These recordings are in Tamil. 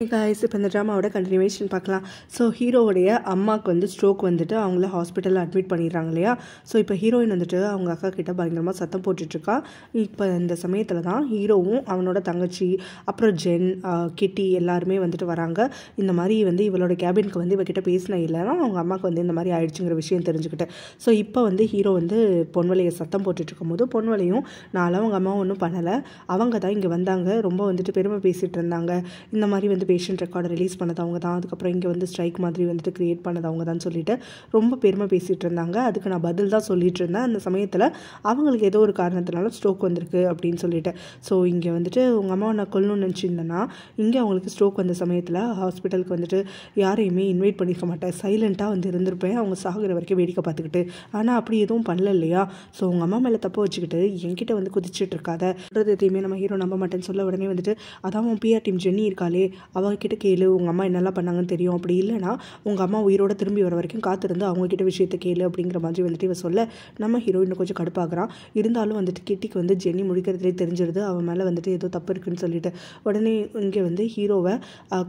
गाइस இப்போ இந்த ட்ராமாவோட கண்டினியூவேஷன் பார்க்கலாம். ஸோ ஹீரோவுடைய அம்மாவுக்கு வந்து ஸ்ட்ரோக் வந்துட்டு அவங்கள ஹாஸ்பிட்டலில் அட்மிட் பண்ணிடுறாங்க இல்லையா. ஸோ இப்போ ஹீரோயின் வந்துட்டு அவங்க அக்கா கிட்ட பயங்கரமாக சத்தம் போட்டுட்ருக்கா. இப்போ இந்த சமயத்தில் தான் ஹீரோவும் அவனோட தங்கச்சி அப்புறம் ஜென் கிட்டி எல்லாருமே வந்துட்டு வராங்க. இந்த மாதிரி வந்து இவளோட கேபினுக்கு வந்து இவகிட்ட பேசின இல்லைன்னா அவங்க அம்மாவுக்கு வந்து இந்த மாதிரி ஆயிடுச்சுங்கிற விஷயம் தெரிஞ்சுக்கிட்டு. ஸோ இப்போ வந்து ஹீரோ வந்து பொன்வலையை சத்தம் போட்டுட்ருக்கும் போது பொன்வலையும் நானும் அவங்க அம்மா ஒன்றும் பண்ணலை, அவங்க தான் இங்கே வந்தாங்க, ரொம்ப வந்துட்டு பெருமை பேசிகிட்டு இருந்தாங்க, இந்த மாதிரி வந்து பேஷண்ட் ரெக்கார்டை ரிலீஸ் பண்ணது அவங்க தான், அதுக்கப்புறம் இங்கே வந்து ஸ்ட்ரைக் மாதிரி வந்துட்டு க்ரியேட் பண்ணது அவங்க தான் சொல்லிட்டு ரொம்ப பெருமை பேசிகிட்டு இருந்தாங்க. அதுக்கு நான் பதில் தான் சொல்லிட்டு இருந்தேன். அந்த சமயத்தில் அவங்களுக்கு ஏதோ ஒரு காரணத்தினால ஸ்ட்ரோக் வந்திருக்கு அப்படின்னு சொல்லிட்டு. ஸோ இங்கே வந்துட்டு உங்கள் அம்மாவை நான் கொல்லணும்னு நினச்சிருந்தேன்னா இங்கே அவங்களுக்கு ஸ்ட்ரோக் வந்த சமயத்தில் ஹாஸ்பிட்டலுக்கு வந்துட்டு யாரையுமே இன்வைட் பண்ணியிருக்க மாட்டேன், சைலண்ட்டாக வந்து இருந்திருப்பேன் அவங்க சாகுற வரைக்கும் வேடிக்கை பார்த்துக்கிட்டு. ஆனால் அப்படி எதுவும் பண்ணல இல்லையா. ஸோ உங்கள் அம்மா மேலே தப்பு வச்சுக்கிட்டு என்கிட்ட வந்து குதிச்சுட்டு இருக்காத, எதையுமே நம்ம ஹீரோ நம்ப மாட்டேன்னு சொல்ல உடனே வந்துட்டு அதான் உன் பிஆர் டீம் ஜென்னி இருக்காளே அவகிட்ட கேளு, உங்கள் அம்மா என்னெல்லாம் பண்ணாங்கன்னு தெரியும், அப்படி இல்லைனா உங்கள் அம்மா உயிரோட திரும்பி வர வரைக்கும் காத்திருந்து அவங்கக்கிட்ட விஷயத்தை கேளு அப்படிங்கிற மாதிரி வந்துட்டு இவ சொல்ல நம்ம ஹீரோயின் கொஞ்சம் கடுப்பாகிறான். இருந்தாலும் வந்துட்டு கிட்டிக்கு வந்து ஜென்னி முடிக்கிறதுலே தெரிஞ்சிருது அவன் மேலே வந்துட்டு ஏதோ தப்பு இருக்குன்னு சொல்லிட்டு. உடனே இங்கே வந்து ஹீரோவை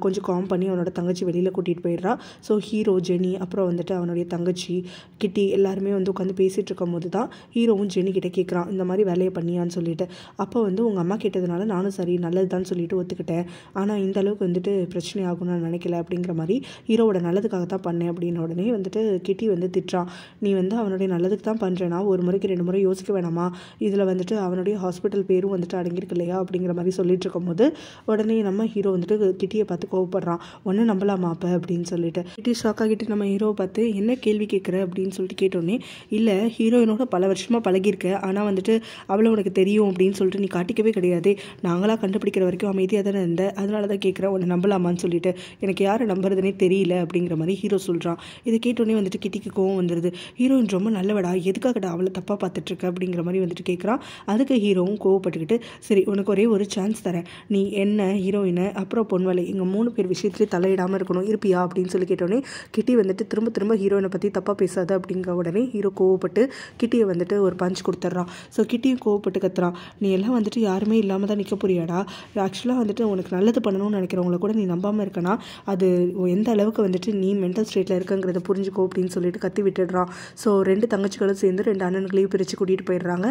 கொஞ்சம் காம் பண்ணி அவனோட தங்கச்சி வெளியில் கூட்டிகிட்டு போயிடுறா. ஸோ ஹீரோ ஜென்னி அப்புறம் வந்துட்டு அவனுடைய தங்கச்சி கிட்டி எல்லாருமே வந்து உட்காந்து பேசிகிட்டு இருக்கும் போது தான் ஹீரோவும் ஜென்னி கிட்டே கேட்குறான் இந்த மாதிரி வேலையை பண்ணியான்னு சொல்லிட்டு. அப்போ வந்து உங்கள் அம்மா கேட்டதுனால நானும் சரி நல்லது தான் சொல்லிட்டு ஒத்துக்கிட்டேன், ஆனால் இந்த அளவுக்கு வந்துட்டு பிரச்சனை ஆகும்னு நான் நினைக்கல அப்படிங்கிற மாதிரி ஹீரோவோட நல்லதுக்காக தான் பண்ணேன் அப்படின்னு உடனே வந்துட்டு கிட்டி வந்து திட்டுறான். நீ வந்து அவனுடைய நல்லதுக்கு தான் பண்ணுறேன்னா ஒரு முறைக்கு 2 முறை யோசிக்க வேணாமா, இதில் வந்துட்டு அவனுடைய ஹாஸ்பிட்டல் பேரும் வந்துட்டு அடங்கியிருக்கு இல்லையா அப்படிங்கிற மாதிரி சொல்லிட்டு இருக்கும்போது உடனே நம்ம ஹீரோ வந்துட்டு கிட்டியை பார்த்து கோவப்படுறான். ஒன்று நம்பலாமா அப்போ அப்படின்னு சொல்லிட்டு. கிட்டி ஷாக் ஆகிட்டு நம்ம ஹீரோவை பார்த்து என்ன கேள்வி கேட்குற அப்படின்னு சொல்லிட்டு கேட்டோன்னே இல்லை ஹீரோயினோட பல வருஷமாக பழகியிருக்க, ஆனால் வந்துட்டு அவளை உனக்கு தெரியும் அப்படின்னு சொல்லிட்டு நீ காட்டிக்கவே கிடையாது, நாங்களாக கண்டுபிடிக்கிற வரைக்கும் அமைதியாக தானே இருந்த, அதனால தான் கேட்குறேன் உன்னை நம்பலாமான்னு சொல்லிட்டு, எனக்கு யாரை நம்புறதுனே தெரியல அப்படிங்கிற மாதிரி ஹீரோ சொல்கிறான். இதை கேட்டோன்னே வந்துட்டு கிட்டிக்கு கோவம் வந்துடுது. ஹீரோயின் ரொம்ப நல்லவடா, எதுக்காகடா அவளை தப்பாக பார்த்துட்ருக்க அப்படிங்கிற மாதிரி வந்துட்டு கேட்குறான். அதுக்கு ஹீரோவும் கோவப்பட்டுக்கிட்டு சரி உனக்கு ஒரே ஒரு சான்ஸ் தரேன், நீ என்ன ஹீரோயினை அப்புறம் பொன்வலை எங்கள் 3 பேர் விஷயத்துலேயே தலையிடாமல் இருக்கணும், இருப்பியா அப்படின்னு சொல்லி கேட்டோன்னே கிட்டி வந்துட்டு திரும்ப திரும்ப ஹீரோயினை பற்றி தப்பாக பேசாது அப்படிங்கிற உடனே ஹீரோ கோவப்பட்டு கிட்டியை வந்துட்டு ஒரு பஞ்ச் கொடுத்துட்றான். ஸோ கிட்டியும் கோவப்பட்டு கத்துறான், நீ எல்லாம் வந்துட்டு யாருமே இல்லாமல் தான் நிற்க போறியாடா, ஆக்சுவலாக வந்துட்டு உனக்கு நல்லது பண்ணணும்னு நினைக்கிறவங்கள கூட நீ நம்பாமல் இருக்கனா, அது எந்த அளவுக்கு வந்துட்டு நீ மென்டல் ஸ்டேட்டில் இருக்குங்கிறத புரிஞ்சுக்கோ அப்படின்னு சொல்லிட்டு கத்தி விட்டுடுறான். ஸோ 2 தங்கச்சிகளும் சேர்ந்து 2 அண்ணன்களையும் பிரித்து கூட்டிகிட்டு போயிடுறாங்க.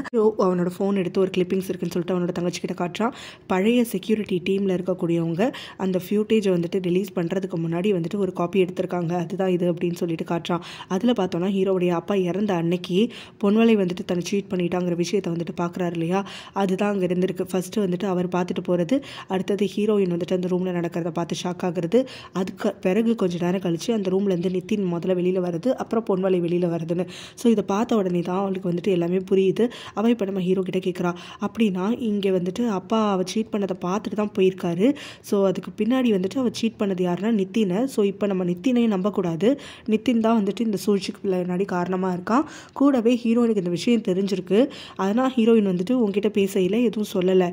அவனோட ஃபோன் எடுத்து ஒரு கிளிப்பிங்ஸ் இருக்குன்னு சொல்லிட்டு அவனோட தங்கச்சிக்கிட்ட காட்டுறான். பழைய செக்யூரிட்டி டீமில் இருக்கக்கூடியவங்க அந்த ஃபியூட்டேஜை வந்துட்டு ரிலீஸ் பண்ணுறதுக்கு முன்னாடி வந்துட்டு ஒரு காப்பி எடுத்திருக்காங்க, அதுதான் இது அப்படின்னு சொல்லிட்டு காட்டுறான். அதில் பார்த்தோன்னா ஹீரோவுடைய அப்பா இறந்த அன்னைக்கு பொன்வலை வந்துட்டு தன்னை சீட் பண்ணிட்டாங்கிற விஷயத்தை வந்துட்டு பார்க்குறாரு இல்லையா, அதுதான் அங்கே இருந்திருக்கு. ஃபஸ்ட்டு வந்துட்டு அவர் பார்த்துட்டு போகிறது, அடுத்தது ஹீரோயின் வந்துட்டு அந்த ரூமில் நடக்கிறத பார்த்து ஷாக் ஆகுறது, அதுக்கு பிறகு கொஞ்சம் நேரம் கழிச்சு அந்த ரூம்லேருந்து நித்தின் முதல்ல வெளியில் வருது, அப்புறம் பொன்வலை வெளியில் வருதுன்னு. ஸோ இதை பார்த்த உடனே தான் அவளுக்கு வந்துட்டு எல்லாமே புரியுது. அவள் இப்போ நம்ம ஹீரோ கிட்ட கேட்குறா, அப்படின்னா இங்கே வந்துட்டு அப்பா அவள் சீட் பண்ணதை பார்த்துட்டு தான் போயிருக்காரு, ஸோ அதுக்கு பின்னாடி வந்துட்டு அவள் சீட் பண்ணது யாருன்னா நித்தினை. ஸோ இப்போ நம்ம நித்தினையும் நம்பக்கூடாது, நித்தின் தான் வந்துட்டு இந்த சூழ்ச்சிக்கு பின்னாடி காரணமாக இருக்கான். கூடவே ஹீரோயினுக்கு இந்த விஷயம் தெரிஞ்சிருக்கு, அதனால் ஹீரோயின் வந்துட்டு உங்ககிட்ட பேசையில் எதுவும் சொல்லலை.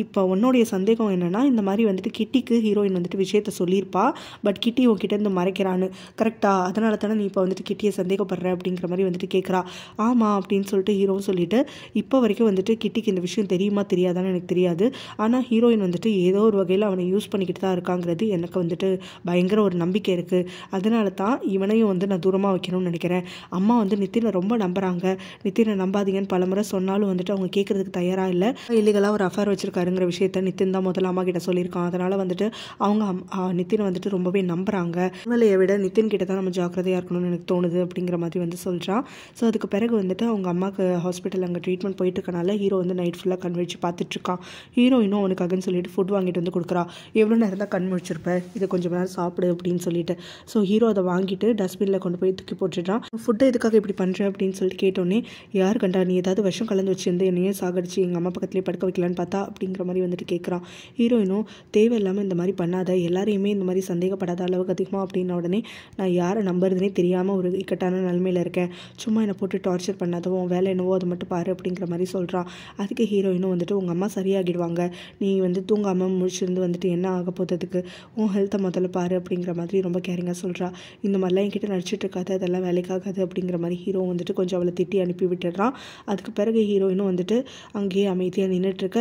இப்போ உன்னுடைய சந்தேகம் என்னென்னா இந்த மாதிரி வந்துட்டு கிட்டிக்கு ஹீரோயின் வந்துட்டு விஷயத்த சொல்லியிருப்பா, பட் கிட்டி உங்ககிட்ட இருந்து மறைக்கிறான்னு, கரெக்டா, அதனால தானே நீ இப்போ வந்துட்டு கிட்டியை சந்தேகப்படுற அப்படிங்கிற மாதிரி வந்துட்டு கேட்குறா. ஆமாம் அப்படின்னு சொல்லிட்டு ஹீரோவும் சொல்லிட்டு இப்போ வரைக்கும் வந்துட்டு கிட்டிக்கு இந்த விஷயம் தெரியுமா தெரியாதான்னு எனக்கு தெரியாது, ஆனால் ஹீரோயின் வந்துட்டு ஏதோ ஒரு வகையில் அவனை யூஸ் பண்ணிக்கிட்டு தான் இருக்காங்கிறது எனக்கு வந்துட்டு பயங்கர ஒரு நம்பிக்கை இருக்குது, அதனால தான் இவனையும் வந்து நான் தூரமாக வைக்கணும்னு நினைக்கிறேன். அம்மா வந்து நித்தினை ரொம்ப நம்புகிறாங்க, நித்தினை நம்பாதீங்கன்னு பலமுறை சொன்னாலும் வந்துட்டு அவங்க கேட்குறதுக்கு தயாராக இல்லை. இல்லீகலாக ஒரு அஃபேர் வச்சிருக்காருங்கிற விஷயத்த நித்தின் தான் முதல்ல அம்மா கிட்ட சொல்லியிருக்கான், அதனால் வந்துட்டு அவங்க நித்தினை வந்துட்டு ரொம்பவே நம்புகிறாங்க, பொன்வலையை விட நித்தின் கிட்ட தான் நம்ம ஜாக்கிரதையாக இருக்கணும்னு எனக்கு தோணுது அப்படிங்கிற மாதிரி வந்து சொல்கிறான். ஸோ அதுக்கு பிறகு வந்துட்டு அவங்க அம்மாவுக்கு ஹாஸ்பிட்டல் அங்கே ட்ரீட்மெண்ட் போயிட்டு இருக்கனால ஹீரோ வந்து நைட் ஃபுல்லாக கண் முழிச்சு பார்த்துட்ருக்கான். ஹீரோயினும் அவனுக்காகன்னு சொல்லிட்டு ஃபுட் வாங்கிட்டு வந்து கொடுக்குறா. எவ்வளோ நேரம் தான் கண் முழிச்சிருப்பேன், இதை கொஞ்சம் நேரம் சாப்பிடு அப்படின்னு சொல்லிட்டு. ஸோ ஹீரோ அதை வாங்கிட்டு டஸ்ட்பினில் கொண்டு போய் தூக்கி போட்டுடுறான். ஃபுட்டை எதுக்காக இப்படி பண்ணுற அப்படின்னு சொல்லிட்டு கேட்டோன்னே, யார் கண்டா நீ ஏதாவது விஷம் கலந்து வச்சுருந்து என்னையே சாகடிச்சு எங்கள் அம்மா பக்கத்துலேயே படுக்க வைக்கலான்னு பார்த்தா அப்படிங்கிற மாதிரி வந்துட்டு கேட்குறான். ஹீரோயினும் தேவையில்லாமல் இந்த மாதிரி பண்ணாத, எல்லாரையுமே இந்த மாதிரி சந்தேகப்படாத அளவுக்கு அதிகமாக அப்படின்ன உடனே நான் யாரை நம்புறதுனே தெரியாமல் ஒரு இக்கட்டான நிலைமையில் இருக்கேன், சும்மா என்னை போட்டு டார்ச்சர் பண்ணாதவும் வேலை என்னவோ அதை மட்டும் பாரு அப்படிங்கிற மாதிரி சொல்கிறான். அதுக்கு ஹீரோயினும் வந்துட்டு உங்கள் அம்மா சரியாகிடுவாங்க, நீ வந்து தூங்காமல் முடிச்சிருந்து வந்துட்டு என்ன ஆக போகிறதுக்கு, உன் ஹெல்த்தை முதல்ல பாரு அப்படிங்கிற மாதிரி ரொம்ப கேரிங்காக சொல்கிறா. இந்த மாதிரிலாம் என்கிட்ட நடிச்சிட்டு இருக்காது, அதெல்லாம் வேலைக்காகாது அப்படிங்கிற மாதிரி ஹீரோ வந்துட்டு கொஞ்சம் அவளை திட்டி அனுப்பி விட்டுடுறான். அதுக்கு பிறகு ஹீரோயினும் வந்துட்டு அங்கேயே அமைதியாக நின்றுட்டுருக்க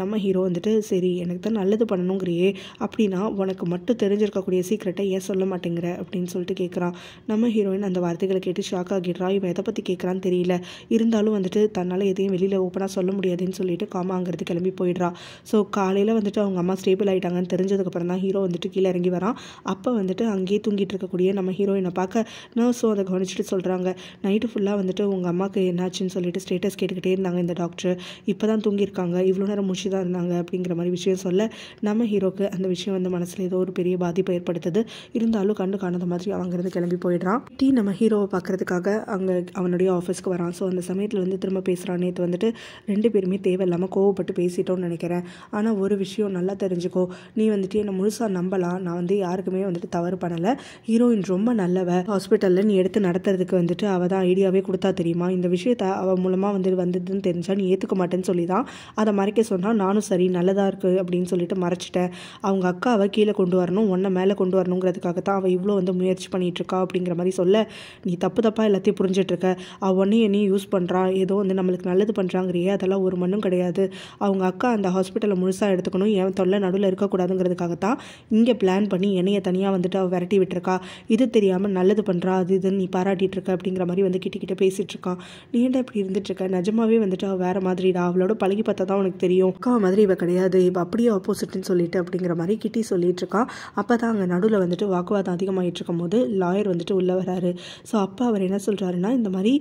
நம்ம ஹீரோ வந்துட்டு சரி எனக்கு தான் நல்லது பண்ணணுங்கிறியே, அப்படின்னா உனக்கு மட்டும் தெரிஞ்சிருக்கக்கூடிய சீக்ரெட்டை ஏன் சொல்ல மாட்டேங்கிற அப்படின்னு சொல்லிட்டு கேட்குறான். நம்ம ஹீரோயின் அந்த வார்த்தைகளை கேட்டு ஷாக் ஆகிடுறா. இவன் எதை பற்றி கேட்குறான்னு தெரியல. இருந்தாலும் வந்துட்டு தன்னால் எதையும் வெளியில் ஓப்பனாக சொல்ல முடியாதுன்னு சொல்லிட்டு காமாங்கிறது கிளம்பி போயிடுறா. ஸோ காலையில் வந்துட்டு அவங்க அம்மா ஸ்டேபிள் ஆகிட்டாங்கன்னு தெரிஞ்சதுக்கப்புறம் தான் ஹீரோ வந்துட்டு கீழே இறங்கி வரான். அப்போ வந்துட்டு அங்கேயே தூங்கிட்டு இருக்கக்கூடிய நம்ம ஹீரோயினை பார்க்க நர்ஸும் அதை கவனிச்சுட்டு சொல்கிறாங்க, நைட்டு ஃபுல்லாக வந்துட்டு உங்கள் அம்மாவுக்கு என்னாச்சுன்னு சொல்லிட்டு ஸ்டேட்டஸ் கேட்டுக்கிட்டே இருந்தாங்க இந்த டாக்டர். இப்போ தான் தூங்கியிருக்காங்க, இவ்வளோ நேரம் முடிச்சு தான் இருந்தாங்க அப்படிங்கிற மாதிரி விஷயம் சொல்ல நம்ம ஹீரோக்கு அந்த விஷயம் வந்து மனசில் ஏதோ ஒரு பெரிய பாதிப்பை ஏற்படுத்துது. இருந்தாலும் கண்டு காணாத மாதிரி அவங்கிறது கிளம்பி போயிடுறான். நம்ம ஹீரோவை பார்க்கறதுக்காக அங்கே அவனுடைய ஆஃபீஸ்க்கு வரான். ஸோ அந்த சமயத்தில் வந்து திரும்ப பேசுகிறான், நேற்று வந்துட்டு 2 பேருமே தேவையில்லாமல் கோவப்பட்டு பேசிட்டோன்னு நினைக்கிறேன். ஆனால் ஒரு விஷயம் நல்லா தெரிஞ்சுக்கோ, நீ வந்துட்டு என்னை முழுசாக நம்பலாம், நான் வந்து யாருக்குமே வந்துட்டு தவறு பண்ணலை. ஹீரோயின் ரொம்ப நல்லவ, ஹாஸ்பிட்டலில் நீ எடுத்து நடத்துறதுக்கு வந்துட்டு அவள் தான் ஐடியாவே கொடுத்தா தெரியுமா, இந்த விஷயத்த அவள் மூலமாக வந்ததுன்னு தெரிஞ்சா நீ ஏற்றுக்க மாட்டேன்னு சொல்லி தான் அதை மறைக்க சொன்னால், நானும் சரி நல்லதாக இருக்குது அப்படின்னு சொல்லிட்டு மறைச்சிட்டேன். அவங்க அக்காவை கீழே கொண்டு வரணும், உன்னை மேலே கொண்டு வரணுங்கிறதுக்காக தான் அவள் இவ்வளோ வந்து முயற்சி பண்ணிகிட்டு இருக்கா அப்படிங்கிற மாதிரி சொல்ல, நீ தப்பாக எல்லாத்தையும் புரிஞ்சிட்ருக்க, அவள் என்னையும் யூஸ் பண்ணுறா, ஏதோ வந்து நம்மளுக்கு நல்லது பண்ணுறாங்கிறியே, அதெல்லாம் ஒரு மண்ணும் கிடையாது. அவங்க அக்கா அந்த ஹாஸ்பிட்டலை முழுசாக எடுத்துக்கணும், என் தொல்லை நடுவில் இருக்கக்கூடாதுங்கிறதுக்காக தான் இங்கே பிளான் பண்ணி என்னையை தனியாக வந்துட்டு அவள் விரட்டி விட்டுருக்கா. இது தெரியாமல் நல்லது பண்ணுறா, அது இதுன்னு நீ பாராட்டிகிட்டு இருக்க அப்படிங்கிற மாதிரி வந்து கிட்ட பேசிகிட்டு இருக்கான். நீ ஏன்டா இப்படி இருந்துட்டு இருக்க, நிஜமாவே வந்துட்டு அவள் வேறு மாதிரிடா, அவளோட பழகி பார்த்தா தான் உனக்கு தெரியும், அக்கா மாதிரி இவ கிடையாது, இப்போ அப்படியே ஆப்போசிட்னு சொல்லிட்டு அப்படிங்கிற மாதிரி கிட்டி சொல்லிட்டு இருக்கான். அப்போ தான் அங்கே நடுவில் வந்துட்டு வாக்குவாதம் அதிகமாகிட்டு இருக்கும் போது லாயர் வந்துட்டு உள்ளே வராரு. ஸோ அப்போ அவர் என்ன சொல்கிறாருன்னா, இந்த மாதிரி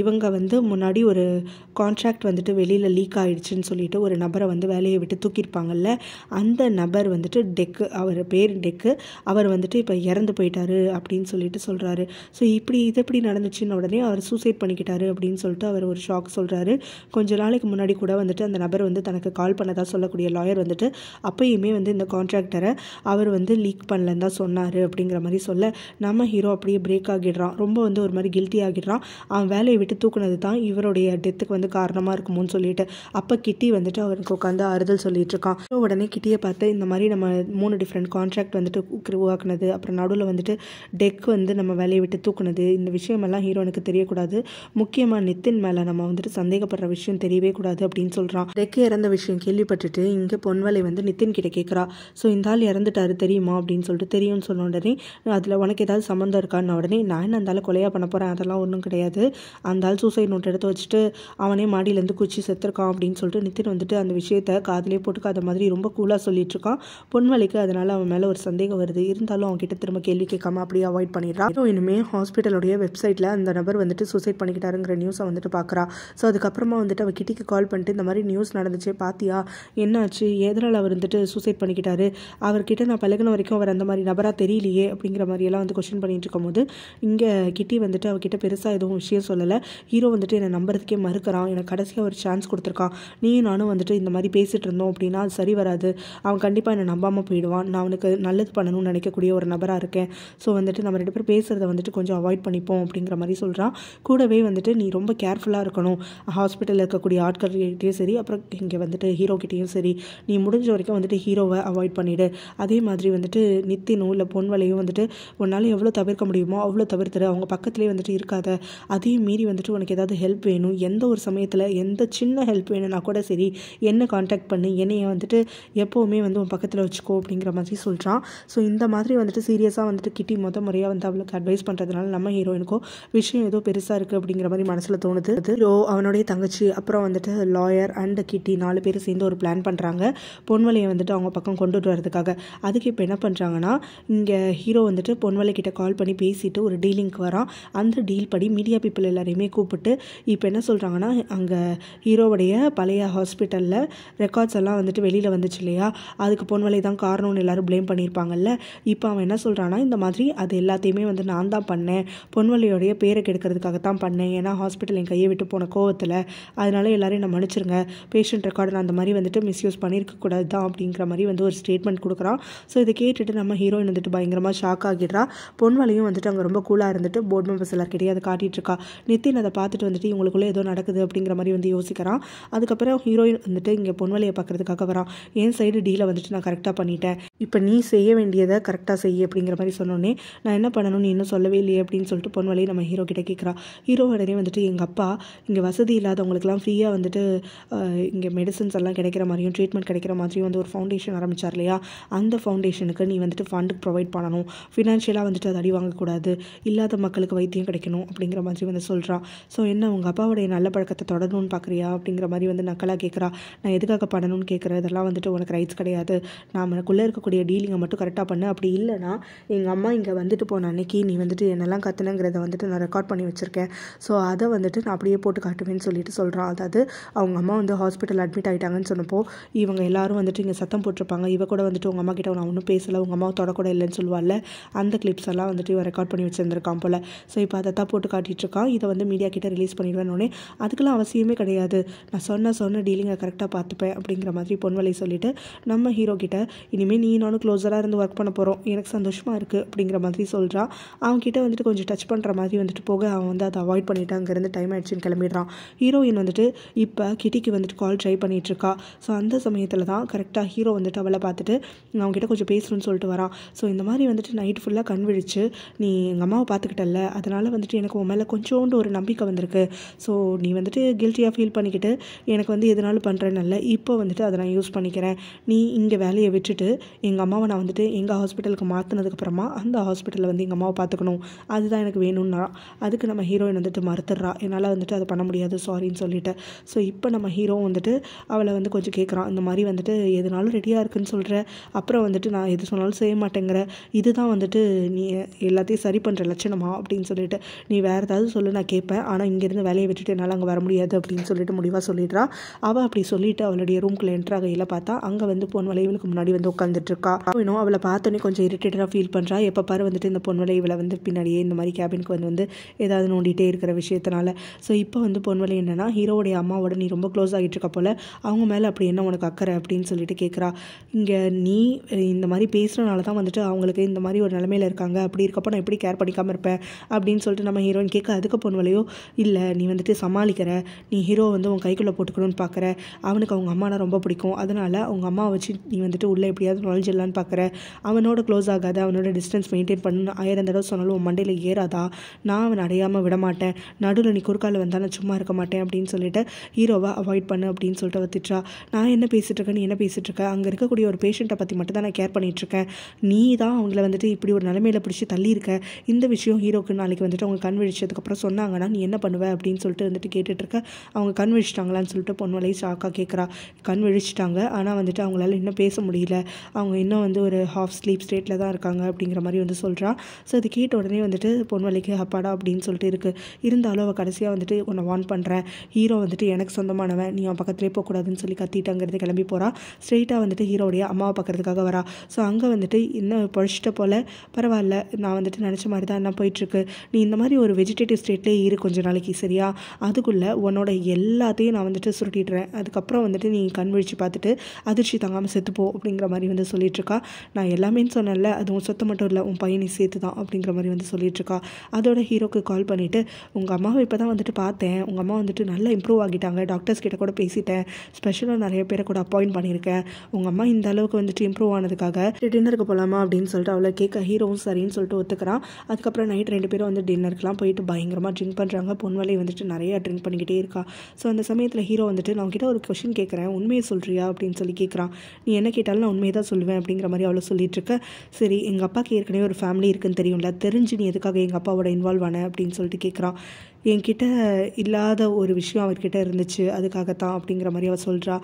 இவங்க வந்து முன்னாடி ஒரு கான்ட்ராக்ட் வந்துட்டு வெளியில் லீக் ஆகிடுச்சின்னு சொல்லிட்டு ஒரு நபரை வந்து வேலையை விட்டு தூக்கியிருப்பாங்கல்ல, அந்த நபர் வந்துட்டு டெக்கு, அவர் பேர் டெக்கு, அவர் வந்துட்டு இப்போ இறந்து போயிட்டாரு அப்படின்னு சொல்லிட்டு சொல்கிறாரு. ஸோ இது எப்படி நடந்துச்சுன்னு உடனே அவர் சூசைட் பண்ணிக்கிட்டாரு அப்படின்னு சொல்லிட்டு அவர் ஒரு ஷாக் சொல்கிறாரு. கொஞ்ச நாளைக்கு முன்னாடி கூட வந்துட்டு அந்த நபர் வந்து தனக்கு கால் பண்ணதாக சொல்லக்கூடிய லாயர் வந்துட்டு அப்பயுமே வந்து இந்த கான்ட்ராக்டரை அவர் வந்து லீக் பண்ணலன்னு தான் சொன்னார் அப்படிங்கிற மாதிரி சொல்ல, நம்ம ஹீரோ அப்படியே பிரேக் ஆகிடுறான். ரொம்ப வந்து ஒரு மாதிரி கில்ட்டி ஆகிடுறான். அவன் வேலையை விட்டு தூக்குனது தான் இவருடைய டெத்துக்கு வந்து காரணமாக இருக்குமோன்னு சொல்லிட்டு அப்போ கிட்டி வந்துட்டு அவருக்கு உட்காந்து ஆறுதல் சொல்லிட்டு இருக்கான். உடனே கிட்டியை பார்த்து, இந்த மாதிரி நம்ம 3 டிஃப்ரெண்ட் கான்ட்ராக்ட் வந்துட்டு உருவாக்குனது, அப்புறம் நடுவில் வந்துட்டு டெக் வந்து நம்ம வேலையை விட்டு தூக்குனது, இந்த விஷயமெல்லாம் ஹீரோனுக்கு தெரியக்கூடாது, முக்கியமாக நித்தின் மேலே நம்ம வந்துட்டு சந்தேகப்படுற விஷயம் தெரியவே கூடாது அப்படின்னு சொல்கிறான். டெக் இறந்த விஷயம் கேள்விப்பட்டுட்டு இங்கே பொன்வலை வந்து நித்தின் கிட்ட கேட்குறா. ஸோ இந்த ஆள் இறந்துட்டாரு தெரியுமா அப்படின்னு சொல்லிட்டு, தெரியும்னு சொன்ன உடனே அதில் உனக்கு ஏதாவது சம்மந்தம் இருக்கான்னு உடனே, நான் என்ன அந்த ஆள் கொலையாக பண்ண போகிறேன், அதெல்லாம் ஒன்றும் கிடையாது, அந்த ஆள் சூசைட் நோட் எடுத்து வச்சுட்டு அவனே மாடியிலேருந்து குச்சி செத்துருக்கான் அப்படின்னு சொல்லிட்டு நித்தின் வந்துட்டு அந்த விஷயத்த காதிலே போட்டுக்காத மாதிரி ரொம்ப கூலாக சொல்லிட்டு இருக்கான். பொன்வலைக்கு அதனால் அவன் மேலே ஒரு சந்தேகம் வருது. இருந்தாலும் அவன் கிட்ட திரும்ப கேள்வி கேட்காம அப்படியே அவாய்ட் பண்ணிடுறான். இனிமே ஹாஸ்பிட்டலுடைய வெப்சைட்டில் அந்த நபர் வந்துட்டு சூசைட் பண்ணிக்கிட்டாருங்கிற நியூஸை வந்துட்டு பார்க்குறா. ஸோ அதுக்கப்புறமா வந்துட்டு அவள் கிட்டிக்கு கால் பண்ணிட்டு, இந்த மாதிரி நியூஸ் நடந்துச்சு பாத்தியா, என்னாச்சு, எதனால் அவர் வந்துட்டு சூசைட் பண்ணிக்கிட்டாரு, அவர்கிட்ட நான் பழகின வரைக்கும் அவர் அந்த மாதிரி நபராக தெரியலையே அப்படிங்கிற மாதிரியெல்லாம் வந்து கொஸ்டின் பண்ணிட்டு இருக்கும்போது இங்கே கிட்டி வந்துட்டு அவகிட்ட பெருசாக எதுவும் விஷயம் சொல்லலை. ஹீரோ வந்துட்டு என்னை நம்புறதுக்கே மறுக்கிறான், எனக்கு கடைசியாக ஒரு சான்ஸ் கொடுத்துருக்கான், நீயும் நானும் வந்துட்டு இந்த மாதிரி பேசிகிட்டு இருந்தோம் அப்படின்னா அது சரி வராது, அவன் கண்டிப்பாக என்னை நம்பாமல் போயிடுவான், நான் அவனுக்கு நல்லது பண்ணணும்னு நினைக்கக்கூடிய ஒரு நபராக இருக்கேன், ஸோ வந்துட்டு நம்ம 2 பேர் பேசுகிறத வந்துட்டு கொஞ்சம் அவாய்ட் பண்ணிப்போம் அப்படிங்கிற மாதிரி சொல்கிறான். கூடவே வந்துட்டு நீ ரொம்ப கேர்ஃபுல்லாக இருக்கணும், ஹாஸ்பிட்டலில் இருக்கக்கூடிய ஆட்கள்கிட்டையும் சரி, அப்புறம் இங்கே வந்துட்டு ஹீரோக்கிட்டையும் சரி, நீ முடிஞ்ச வரைக்கும் வந்துட்டு ஹீரோவை அவாய்ட் பண்ணிவிடு, அதே மாதிரி வந்துட்டு நித்தினும் இல்லை பொன்வலையும் வந்துட்டு உன்னால் எவ்வளோ தவிர்க்க முடியுமோ அவ்வளோ தவிர்த்துடு, அவங்க பக்கத்துலேயே வந்துட்டு இருக்காத, அதையும் மீறி வந்துட்டு உனக்கு ஏதாவது ஹெல்ப் வேணும், எந்த ஒரு சமயத்தில் எந்த சின்ன ஹெல்ப் வேணும்னா கூட சரி என்ன காண்டாக்ட் பண்ணி என்னைய வந்துட்டு எப்போவுமே வந்து உன் பக்கத்தில் வச்சுக்கோ அப்படிங்கிற மாதிரி சொல்கிறான். ஸோ இந்த மாதிரி வந்துட்டு சீரியஸாக வந்துட்டு கிட்டி முறையாக வந்து அவளுக்கு அட்வைஸ் பண்ணுறதுனால நம்ம ஹீரோயினுக்கும் விஷயம் ஏதோ பெருசாக இருக்குது அப்படிங்கிற மாதிரி மனசில் தோணுது. ஹீரோ, அவனுடைய தங்கச்சி, அப்புறம் வந்துட்டு லாயர் அண்ட் கிட்டி 4 பேர் சேர்ந்து ஒரு பிளான் பண்ணுறாங்க பொன்வலையை வந்துட்டு அவங்க பக்கம் கொண்டுட்டு வரதுக்காக. அதுக்கு இப்போ என்ன பண்ணுறாங்கன்னா, இங்கே ஹீரோ வந்துட்டு பொன்வலை கிட்ட கால் பண்ணி பேசிட்டு ஒரு டீலிங்க்கு வரான். அந்த டீல் படி மீடியா பீப்புள் எல்லாரையுமே கூப்பிட்டு இப்போ என்ன சொல்கிறாங்கன்னா, அங்கே ஹீரோவுடைய பழைய ஹாஸ்பிட்டலில் ரெக்கார்ட்ஸ் எல்லாம் வந்துட்டு வெளியில் வந்துச்சு இல்லையா, அதுக்கு பொன்வலை தான் காரணம்னு எல்லாரும் ப்ளேம் பண்ணியிருப்பாங்கல்ல, இப்போ அவன் என்ன சொல்கிறான்னா, இந்த மாதிரி அது எல்லாத்தையுமே வந்து நான் தான் பண்ணேன், பொன்வலையோடைய பேரை கெடுக்கிறதுக்காகத்தான் பண்ணேன், ஏன்னா ஹாஸ்பிட்டல் என் கையை விட்டு போன கோவத்தில், அதனால எல்லாரையும் நான் மன்னிச்சிருங்க, பேஷண்ட் ரெக்கார்டு நான் அந்த மாதிரி வந்துட்டு மிஸ்யூஸ் பண்ணியிருக்கக்கூடாது தான் அப்படிங்கிற மாதிரி வந்து ஒரு ஸ்டேட்மெண்ட் கொடுக்குறான். ஸோ இதை கேட்டுட்டு நம்ம ஹீரோயின் வந்துட்டு பயங்கரமாக ஷாக் ஆகிடுறா. பொன்வலையும் வந்துட்டு அங்கே ரொம்ப கூலாக இருந்துட்டு போர்ட் மெம்பர்ஸ் எல்லாருக்கிட்டே அதை காட்டிகிட்டு இருக்கா. நித்தின் அதை பார்த்துட்டு வந்துட்டு இவங்களுக்குள்ளே ஏதோ நடக்குது அப்படிங்கிற மாதிரி வந்து யோசிக்கிறான். அதுக்கப்புறம் ஹீரோயின் வந்துட்டு இங்கே பொன்வலையை பார்க்குறதுக்காக வரான். என் சைடு டீலை வந்துட்டு நான் கரெக்டாக பண்ணிட்டேன், இப்போ நீ செய்ய வேண்டியதை கரெக்டாக செய்ய அப்படிங்கிற மாதிரி சொன்னோன்னே, நான் என்ன பண்ணணும்னு இன்னும் சொல்லவே இல்லையே அப்படின்னு சொல்லிட்டு பொன்வலையை நம்ம ஹீரோ கிட்ட கேட்குறா. ஹீரோ உடனே வந்துட்டு, எங்கள் அப்பா இங்கே வசதி இல்லாதவங்களுக்குலாம் ஃப்ரீயாக வந்துட்டு இங்கே மெடிசன்ஸ் எல்லாம் கிடைக்கிற மாதிரியும் ட்ரீட்மெண்ட் கிடைக்கிற மாதிரியும் வந்து ஒரு ஃபவுண்டேஷன் ஆரம்பிச்சு ஆரம்பிச்சார் இல்லையா, அந்த ஃபவுண்டேஷனுக்கு நீ வந்துட்டு ஃபண்டுக்கு ப்ரொவைட் பண்ணணும், ஃபினான்ஷியலாக வந்துட்டு அது அடி வாங்கக்கூடாது, இல்லாத மக்களுக்கு வைத்தியம் கிடைக்கணும் அப்படிங்கிற மாதிரி வந்து சொல்கிறான். ஸோ என்ன உங்கள் அப்பாவுடைய நல்ல பழக்கத்தை தொடரணும்னு பார்க்குறியா அப்படிங்கிற மாதிரி வந்து நக்கலாக கேட்குறா. நான் எதுக்காக பண்ணணும்னு கேட்குறேன், இதெல்லாம் வந்துட்டு உனக்கு ரைட்ஸ் கிடையாது, நான் எனக்குள்ளே இருக்கக்கூடிய டீலிங்கை மட்டும் கரெக்டாக பண்ணு, அப்படி இல்லைனா எங்கள் அம்மா இங்கே வந்துட்டு போன அன்னைக்கு நீ வந்துட்டு என்னெல்லாம் கற்றுனங்கிறத வந்துட்டு நான் ரெக்கார்ட் பண்ணி வச்சுருக்கேன், ஸோ அதை வந்துட்டு நான் அப்படியே போட்டு காட்டுவேன்னு சொல்லிட்டு சொல்கிறான். அதாவது அவங்க அம்மா வந்து ஹாஸ்பிட்டல் அட்மிட் ஆகிட்டாங்கன்னு சொன்னப்போ இவங்க எல்லாரும் வந்துட்டு இங்கே சத்தம் போட்டிருப்பாங்க, இவ கூட வந்துட்டு உங்கள் அம்மா கிட்ட நான் ஒன்றும் பேசலை, உங்கள் அம்மாவை தொடக்கூட இல்லைன்னு சொல்லுவாள், அந்த கிளிப்ஸ் எல்லாம் வந்துட்டு இவன் ரெக்கார்ட் பண்ணி வச்சுருந்துருக்கான் போல். ஸோ இப்போ அதை தான் போட்டு காட்டிகிட்ருக்கான். இதை வந்து மீடியா கிட்ட ரிலீஸ் பண்ணிடுவேன்னொடனே அதுக்கெல்லாம் அவசியமே கிடையாது, நான் சொன்ன டீலிங்கை கரெக்டாக பார்த்துப்பேன் அப்படிங்கிற மாதிரி பொன்வலை சொல்லிவிட்டு நம்ம ஹீரோ கிட்ட இனிமேல் நீ நானும் க்ளோஸராக இருந்து ஒர்க் பண்ண போகிறோம், எனக்கு சந்தோஷமாக இருக்குது அப்படிங்கிற மாதிரி சொல்கிறான். அவன்கிட்ட வந்துட்டு கொஞ்சம் டச் பண்ணுற மாதிரி வந்துட்டு போக அவன் வந்து அதை அவாய்ட் பண்ணிவிட்டு அங்கேருந்து டைம் ஆகிடுச்சின்னு கிளம்பிடுறான். ஹீரோயின் வந்துட்டு இப்போ கிட்டிக்கு வந்துட்டு கால் ட்ரை பண்ணிகிட்ருக்கா. ஸோ அந்த சமயத்தில் தான் கரெக்டாக ஹீரோ வந்துட்டு அவளை பார்த்துட்டு அவங்ககிட்ட கொஞ்சம் பேசணும்னு சொல்லிட்டு வரான். ஸோ இந்த மாதிரி வந்துட்டு நைட் ஃபுல்லாக கண் விழிச்சு நீ எங்கள் அம்மாவை பார்த்துக்கிட்டல, அதனால் வந்துட்டு எனக்கு உன் மேலே கொஞ்சோண்டு ஒரு நம்பிக்கை வந்திருக்கு, ஸோ நீ வந்துட்டு கில்ட்டியாக ஃபீல் பண்ணிக்கிட்டு எனக்கு வந்து எதனாலும் பண்ணுறேன்னு இப்போ வந்துட்டு அதை நான் யூஸ் பண்ணிக்கிறேன், நீ இங்கே வேலையை விட்டுட்டு எங்கள் அம்மாவை நான் வந்துட்டு எங்கள் ஹாஸ்பிட்டலுக்கு மாற்றினதுக்கப்புறமா அந்த ஹாஸ்பிட்டலில் வந்து எங்கள் அம்மாவை பார்த்துக்கணும், அதுதான் எனக்கு வேணும்னா. அதுக்கு நம்ம ஹீரோயின் வந்துட்டு மறுத்துடுறா, என்னால் வந்துட்டு அதை பண்ண முடியாது சாரின்னு சொல்லிட்டு. ஸோ இப்போ நம்ம ஹீரோ வந்துட்டு அவளை வந்து கொஞ்சம் கேட்குறான், இந்த மாதிரி வந்துட்டு எதுனாலும் ரெடியாக இருக்குன்னு சொல்கிற, அப்புறம் வந்துட்டு நான் எது சொன்னாலும் செய்ய மாட்டேங்கிற, இதுதான் வந்துட்டு நீ எல்லாத்தையும் சரி பண்ணுற லட்சணமா அப்படின்னு சொல்லிட்டு, நீ வேறு ஏதாவது சொல்லு நான் கேட்பேன், ஆனால் இங்கேருந்து வேலையை விட்டுட்டு என்னால் அங்கே வர முடியாது அப்படின்னு சொல்லிட்டு முடிவாக சொல்லிடுறா. அவள் அப்படி சொல்லிட்டு அவளுடைய ரூம்குள்ளே என்ட்ரு ஆகையில் பார்த்தா அங்கே வந்து பொன்வலை இவளுக்கு முன்னாடி வந்து உட்காந்துட்ருக்கா. இன்னும் அவளை பார்த்தோன்னே கொஞ்சம் இரிட்டேட்டடாக ஃபீல் பண்ணுறா. எப்போ பாரு வந்துட்டு இந்த பொன்வலை இவளை வந்து பின்னாடியே இந்த மாதிரி கேபினுக்கு வந்து ஏதாவது நோண்டிகிட்டே இருக்கிற விஷயத்தினால. ஸோ இப்போ வந்து பொன்வலை என்னென்னா ஹீரோடைய அம்மாவோட நீ ரொம்ப க்ளோஸ் ஆகிட்டு இருக்க போல், அவங்க மேலே அப்படி என்ன உனக்கு அக்கறை அப்படின்னு சொல்லிட்டு கேட்குறா. இங்கே நீ இந்த மாதிரி பேசுகிறனால தான் வந்துட்டு அவங்களுக்கு இந்த மாதிரி ஒரு நிலைமையில் இருக்காங்க, அப்படி இருக்கப்போ நான் எப்படி கேர் பண்ணிக்காமல் இருப்பேன் அப்படின்னு சொல்லிட்டு நம்ம ஹீரோயின் கேட்க, அதுக்கு பொன்வலையோ இல்லை நீ வந்துட்டு சமாளிக்கிற, நீ ஹீரோ வந்து உன் கைக்குள்ளே போட்டுக்கணும்னு பார்க்குற, அவனுக்கு அவங்க அம்மானா ரொம்ப பிடிக்கும், அதனால் அவங்க அம்மாவை வச்சு நீ வந்துட்டு உள்ளே எப்படியாவது நுழைஞ்சிடலான்னு பார்க்குற, அவனோட க்ளோஸ் ஆகாத, அவனோட டிஸ்டன்ஸ் மெயின்டைன் பண்ணு, 1000 தடவை சொன்னாலும் உன் மண்டையில் ஏறாதா, நான் அவனை அடையாமல் விட மாட்டேன், நடுவில் நீ குறுக்கால வந்தால் நான் சும்மா இருக்க மாட்டேன் அப்படின்னு சொல்லிட்டு ஹீரோவை அவாய்ட் பண்ணு அப்படின்னு சொல்லிட்டு வத்திட்டா. நான் என்ன பேசிகிட்டு இருக்கேன், நீ என்ன பேசிகிட்டு இருக்க, அங்கே இருக்கக்கூடிய ஒரு பேஷண்ட்டை பற்றி மட்டும் தான் நான் கேர் பண்ணிகிட்ருக்கேன், நீ தான் அவங்கள வந்துட்டு இப்படி ஒரு நிலைமையில் பிடிச்சி தள்ளியிருக்க, இந்த விஷயம் ஹீரோக்கு நாளைக்கு வந்துட்டு அவங்க கண் விழிச்சதுக்கப்புறம் சொன்னாங்கன்னா நீ என்ன பண்ணுவ அப்படின்னு சொல்லிட்டு வந்துட்டு கேட்டுட்ருக்க. அவங்க கண் விழிச்சிட்டாங்களான்னு சொல்லிட்டு பொன்வலை ஷாக்காக கேட்குறா. கண் விழிச்சிட்டாங்க, ஆனால் வந்துட்டு அவங்களால இன்னும் பேச முடியல, அவங்க இன்னும் வந்து ஒரு ஹாஃப் ஸ்லீப் ஸ்டேட்டில் தான் இருக்காங்க அப்படிங்கிற மாதிரி வந்து சொல்கிறா. ஸோ அது கேட்ட உடனே வந்துட்டு பொன்வலைக்கு அப்பாடா அப்படின்னு சொல்லிட்டு இருக்குது. இருந்தாலும் அவள் கடைசியாக வந்துட்டு உன்னை வார்ன் பண்ணுறேன், ஹீரோ வந்துட்டு எனக்கு சொந்தமானவன், நீ அவன் பக்கத்துலேயே போகக்கூடாதுன்னு சொல்லி கத்திட்டாங்கிறது கிளம்பி போகிறா. ஸ்ட்ரெயிட்டாக வந்துட்டு ஹீரோடைய அம்மாவை பார்க்கறதுக்காக வரா. ஸோ அங்கே வந்துட்டு இன்னும் பழிச்சிட்ட போல், பரவாயில்ல நான் வந்துட்டு நினச்ச மாதிரி தான் என்ன போயிட்டுருக்கு, நீ இந்த மாதிரி ஒரு வெஜிடேட்டிவ் ஸ்டேட்லேயே இரு கொஞ்ச நாளைக்கு சரியா, அதுக்குள்ளே உன்னோட எல்லாத்தையும் நான் வந்துட்டு சுருட்டிடுறேன், அதுக்கப்புறம் வந்துட்டு நீ கண் விழிச்சு பார்த்துட்டு அதிர்ச்சி தாங்காமல் செத்துப்போ அப்படிங்கிற மாதிரி வந்து சொல்லிகிட்ருக்கா. நான் எல்லாமே சொன்னேன்ல, அது உன் சொத்தை மட்டும் இல்லை உன் பையனை சேர்த்து தான் அப்படிங்கிற மாதிரி வந்து சொல்லிகிட்ருக்கா. அதோட ஹீரோக்கு கால் பண்ணிவிட்டு உங்கள் அம்மாவை இப்போ தான் வந்துட்டு பார்த்தேன், உங்கள் அம்மா வந்துட்டு நல்லா இம்ப்ரூவ் ஆகிட்டாங்க, டாக்டர்ஸ் கிட்ட கூட பேசிட்டேன், ஸ்பெஷலாக நிறைய பேரை கூட அப்பாயிண்ட் பண்ணியிருக்கேன், உங்கள் அம்மா இந்த அளவுக்கு வந்துட்டு இம்ப்ரூவ் ஆனதுக்காக டின்னருக்கு போகலாமா அப்படின்னு சொல்லிட்டு அவளை கேட்க ஹீரோவும் சரின்னு சொல்லிட்டு ஒத்துக்கிறான். அதுக்கப்புறம் நைட் 2 பேரும் வந்து டின்னருக்குலாம் போயிட்டு பயங்கரமாக ட்ரிங்க் பண்ணுறாங்க. பொன்வலை வந்துட்டு நிறையா ட்ரிங்க் பண்ணிக்கிட்டே இருக்கா. ஸோ அந்த சமயத்தில் ஹீரோ வந்துட்டு நான் உங்ககிட்ட ஒரு கொஷின் கேட்குறேன், உண்மையை சொல்கிறியா அப்படின்னு சொல்லி கேட்குறான். நீ என்ன கேட்டாலும் நான் உண்மையை தான் சொல்லுவேன் அப்படிங்கிற மாதிரி அவளை சொல்லிட்டு இருக்க. சரி எங்கள் அப்பாவுக்கு ஏற்கனவே ஒரு ஃபேமிலி இருக்குன்னு தெரியும்ல, தெரிஞ்சு நீ எதுக்காக எங்கள் அப்பாவோட இன்வால்வ் ஆன அப்படின்னு சொல்லிட்டு கேட்குறான். என்கிட்ட இல்லாத ஒரு விஷயம் அவர்கிட்ட இருந்துச்சு அதுக்காகத்தான் அப்படிங்கிற மாதிரி அவள் சொல்கிறா.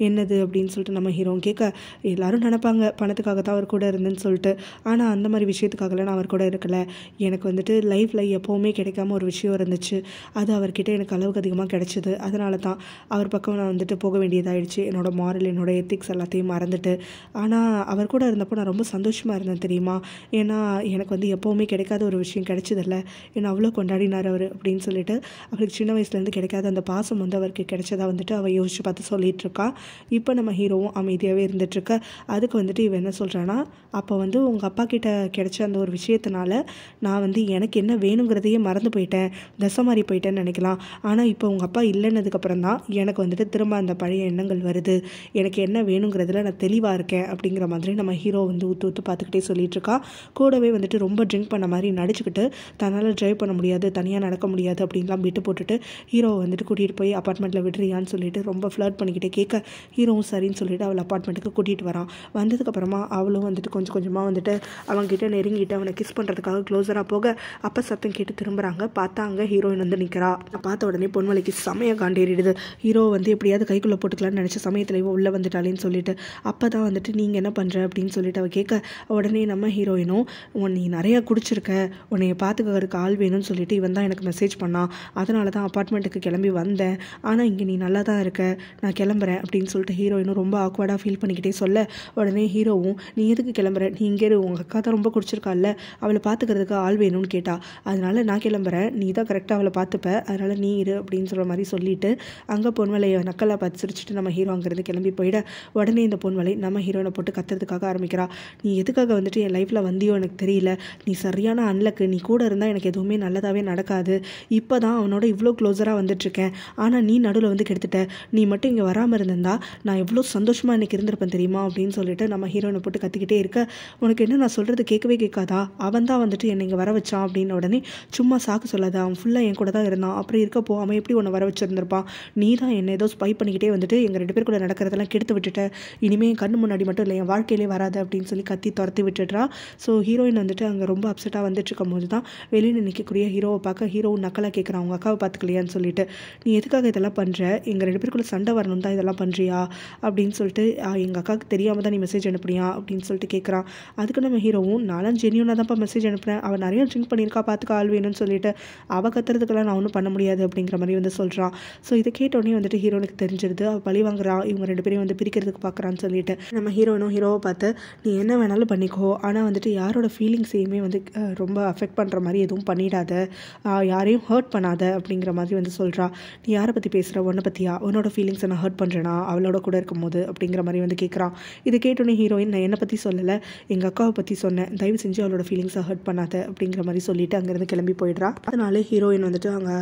என்னது அப்படின்னு சொல்லிட்டு நம்ம ஹீரோவும் கேட்க, எல்லோரும் நினைப்பாங்க பணத்துக்காக தான் அவர் கூட இருந்துன்னு சொல்லிட்டு, ஆனால் அந்த மாதிரி விஷயத்துக்காகலாம் நான் அவர் கூட இருக்கலை, எனக்கு வந்துட்டு லைஃப்பில் எப்போவுமே கிடைக்காம ஒரு விஷயம் இருந்துச்சு, அது அவர்கிட்ட எனக்கு அளவுக்கு அதிகமாக கிடைச்சிது, அதனால தான் அவர் பக்கம் நான் வந்துட்டு போக வேண்டியதாகிடுச்சு, என்னோட மாரல் என்னோட எத்திக்ஸ் எல்லாத்தையும் மறந்துட்டு. ஆனால் அவர் கூட இருந்தப்போ நான் ரொம்ப சந்தோஷமாக இருந்தேன் தெரியுமா, ஏன்னா எனக்கு வந்து எப்போவுமே கிடைக்காத ஒரு விஷயம் கிடைச்சதில்ல, என்னை அவ்வளோ கொண்டாடினார் அவர் அப்படின்னு சொல்லிட்டு அவருக்கு சின்ன வயசுலேருந்து கிடைக்காத அந்த பாசம் வந்து அவருக்கு கிடைச்சதா வந்துட்டு அவள் யோசிச்சு பார்த்து சொல்லிட்டு இருக்கா. இப்போ நம்ம ஹீரோவும் அமைதியாகவே இருந்துட்டுருக்க. அதுக்கு வந்துட்டு இவன் என்ன சொல்கிறான்னா, அப்போ வந்து உங்கள் அப்பா கிட்ட கிடைச்ச அந்த ஒரு விஷயத்தினால நான் வந்து எனக்கு என்ன வேணுங்கிறதையே மறந்து போயிட்டேன், தசை மாறி போயிட்டேன்னு நினைக்கலாம், ஆனால் இப்போ உங்கள் அப்பா இல்லைன்னதுக்கப்புறம் தான் எனக்கு வந்துட்டு திரும்ப அந்த பழைய எண்ணங்கள் வருது, எனக்கு என்ன வேணுங்கிறதுல நான் தெளிவாக இருக்கேன் அப்படிங்கிற மாதிரி நம்ம ஹீரோ வந்து ஊற்று ஊற்று பார்த்துக்கிட்டே சொல்லிட்டு இருக்கா. கூடவே வந்துட்டு ரொம்ப ட்ரிங்க் பண்ண மாதிரி நடிச்சுக்கிட்டு தன்னால் ட்ரைவ் பண்ண முடியாது, தனியாக நடக்க முடியாது அப்படின்லாம் விட்டு போட்டுட்டு ஹீரோவை வந்துட்டு கூட்டிகிட்டு போய் அப்பார்ட்மெண்ட்டில் விடுறியான்னு சொல்லிட்டு ரொம்ப ஃப்ளர்ட் பண்ணிக்கிட்டே கேட்க ஹீரோவும் சரின்னு சொல்லிட்டு அவளை அப்பார்ட்மெண்ட்டுக்கு கூட்டிகிட்டு வரான். வந்ததுக்கப்புறமா அவளும் வந்துட்டு கொஞ்சம் கொஞ்சமாக வந்துட்டு அவங்ககிட்ட நெருங்கிட்டு அவனை கிஸ் பண்ணுறதுக்காக க்ளோஸராக போக அப்போ சத்தம் கேட்டு திரும்புகிறாங்க. பார்த்தா அங்கே ஹீரோயின் வந்து நிற்கிறா. பார்த்த உடனே பொன்மலைக்கு செமையாக காண்டேறிடுது. ஹீரோ வந்து எப்படியாவது கைக்குள்ளே போட்டுக்கலான்னு நினச்ச சமயத்தில் உள்ளே வந்துட்டாலேன்னு சொல்லிட்டு அப்போ தான் வந்துட்டு நீங்கள் என்ன பண்ணுற அப்படின்னு சொல்லிட்டு அவள் கேட்க உடனே நம்ம ஹீரோயினும் நீ நிறையா குடிச்சிருக்க, உன்னைய பார்த்துக்கிறதுக்கு ஆள் வேணும்னு சொல்லிட்டு இவன் தான் எனக்கு மெசேஜ் பண்ணான், அதனால தான் அப்பார்ட்மெண்ட்டுக்கு கிளம்பி வந்தேன், ஆனால் இங்கே நீ நல்லா தான் இருக்க, நான் கிளம்புறேன் அப்படின்னு சொல்லிட்டு ஹீரோயினும் ரொம்ப ஆக்வர்டாக ஃபீல் பண்ணிக்கிட்டே சொல்ல உடனே ஹீரோவும் நீ எதுக்கு கிளம்புற, நீ இங்கே உங்கள் அக்கா தான் ரொம்ப குடிச்சிருக்கால, அவளை பார்த்துக்கிறதுக்கு ஆள் வேணும்னு கேட்டா, அதனால நான் கிளம்புறேன், நீ தான் கரெக்டாக அவளை பார்த்துப்ப, அதனால் நீ இரு அப்படின்னு சொல்கிற மாதிரி சொல்லிட்டு அங்கே பொன்மலையை நக்கலாக பார்த்து சிரிச்சுட்டு நம்ம ஹீரோ அங்கேருந்து கிளம்பி போயிட உடனே இந்த பொன்மலை நம்ம ஹீரோனை போட்டு கத்துறதுக்காக ஆரம்பிக்கிறா. நீ எதுக்காக வந்துட்டு என் லைஃப்பில் வந்தியோ எனக்கு தெரியல, நீ சரியான அன்லக்கு, நீ கூட இருந்தால் எனக்கு எதுவுமே நல்லதாகவே நடக்காது, இப்போ தான் அவனோட இவ்வளோ க்ளோஸராக வந்துட்டுருக்கேன், ஆனால் நீ நடுவில் வந்து கெடுத்துட்ட, நீ மட்டும் இங்கே வராமல் இருந்திருந்தா நான் எவ்வளோ சந்தோஷமாக எனக்கு இருந்திருப்பேன் தெரியுமா அப்படின்னு சொல்லிட்டு நம்ம ஹீரோனை போட்டு கத்திக்கிட்டே இருக்க உனக்கு என்ன நான் சொல்கிறது கேட்கவே கேட்காதா, அவன் தான் வந்துட்டு என்னை இங்கே வர வச்சான் அப்படின்னு உடனே சும்மா சாக்கு சொல்லாத, அவன் ஃபுல்லாக என் கூட தான் இருந்தான், அப்புறம் இருக்கப்போ அவன் எப்படி உன்னை வர வச்சிருந்திருப்பான், நீ தான் என்னை ஏதோ ஸ்பை பண்ணிக்கிட்டே வந்துட்டு எங்கள் 2 பேருக்குள்ள நடக்கிறதெல்லாம் கெடுத்து விட்டுட்ட, இனிமேல் என் கண்ணு முன்னாடி மட்டும் இல்லை என் வாழ்க்கையிலே வராது அப்படின்னு சொல்லி கத்தி துரத்தி விட்டுடுறா. ஸோ ஹீரோயின் வந்துட்டு அங்கே ரொம்ப அப்செட்டாக வந்துட்டு இருக்கும் போது தான் வெளியில் நிற்கக்கூடிய ஹீரோவை பார்க்க ஹீரோவும் நக்கலாக கேட்குறான் அவங்க அக்காவை பார்த்துக்கலையான்னு சொல்லிட்டு, நீ எதுக்காக இதெல்லாம் பண்ணுற, எங்கள் 2 பேருக்குள்ள சண்டை வரணும் தான் இதெல்லாம் பண்ணுறியா அப்படின்னு சொல்லிட்டு எங்கள் அக்காவுக்கு தெரியாமல் தான் நீ மெசேஜ் அனுப்புறியா அப்படின்னு சொல்லிட்டு கேட்குறான். அதுக்கு நம்ம ஹீரோவும் நானும் ஜென்யூனாக தான்ப்பா மெசேஜ் அனுப்புகிறேன், அவள் நிறைய ட்ரிங்க் பண்ணியிருக்கா பார்த்துக்க ஆள் வேணும்னு சொல்லிட்டு அவள் கத்துறதுக்கெல்லாம் நான் ஒன்றும் பண்ண முடியாது அப்படிங்கிற மாதிரி வந்து சொல்கிறான். ஸோ இதை கேட்டோடனே வந்துட்டு ஹீரோனுக்கு தெரிஞ்சிருது, அவள் பழி வாங்குறா, இவங்க 2 பேரையும் வந்து பிரிக்கிறதுக்கு பார்க்குறான்னு சொல்லிட்டு நம்ம ஹீரோனும் ஹீரோவை பார்த்து நீ என்ன வேணாலும் பண்ணிக்கோ, ஆனால் வந்துட்டு யாரோட ஃபீலிங்ஸையுமே வந்து ரொம்ப அஃபெக்ட் பண்ணுற மாதிரி எதுவும் பண்ணிடாத, யாரையும் ஹர்ட் பண்ணாத அப்படிங்கிற மாதிரி வந்து சொல்கிறா. நீ யாரை பற்றி பேசுகிற, உன்னை பற்றியா, உன்னோட ஃபீலிங்ஸை நான் ஹர்ட் பண்ணுறேனா அவளோட கூட இருக்கும்போது அப்படிங்கிற மாதிரி வந்து கேட்குறான். இது கேட்டோன்னே ஹீரோயின் நான் என்னை பற்றி சொல்லலை, எங்கள் அக்காவை பற்றி சொன்னேன், தயவு செஞ்சு அவளோட ஃபீலிங்ஸை ஹர்ட் பண்ணாத அப்படிங்கிற மாதிரி சொல்லிட்டு அங்கேருந்து கிளம்பி போயிடுறா. அதனால ஹீரோயின் வந்துட்டு அவங்க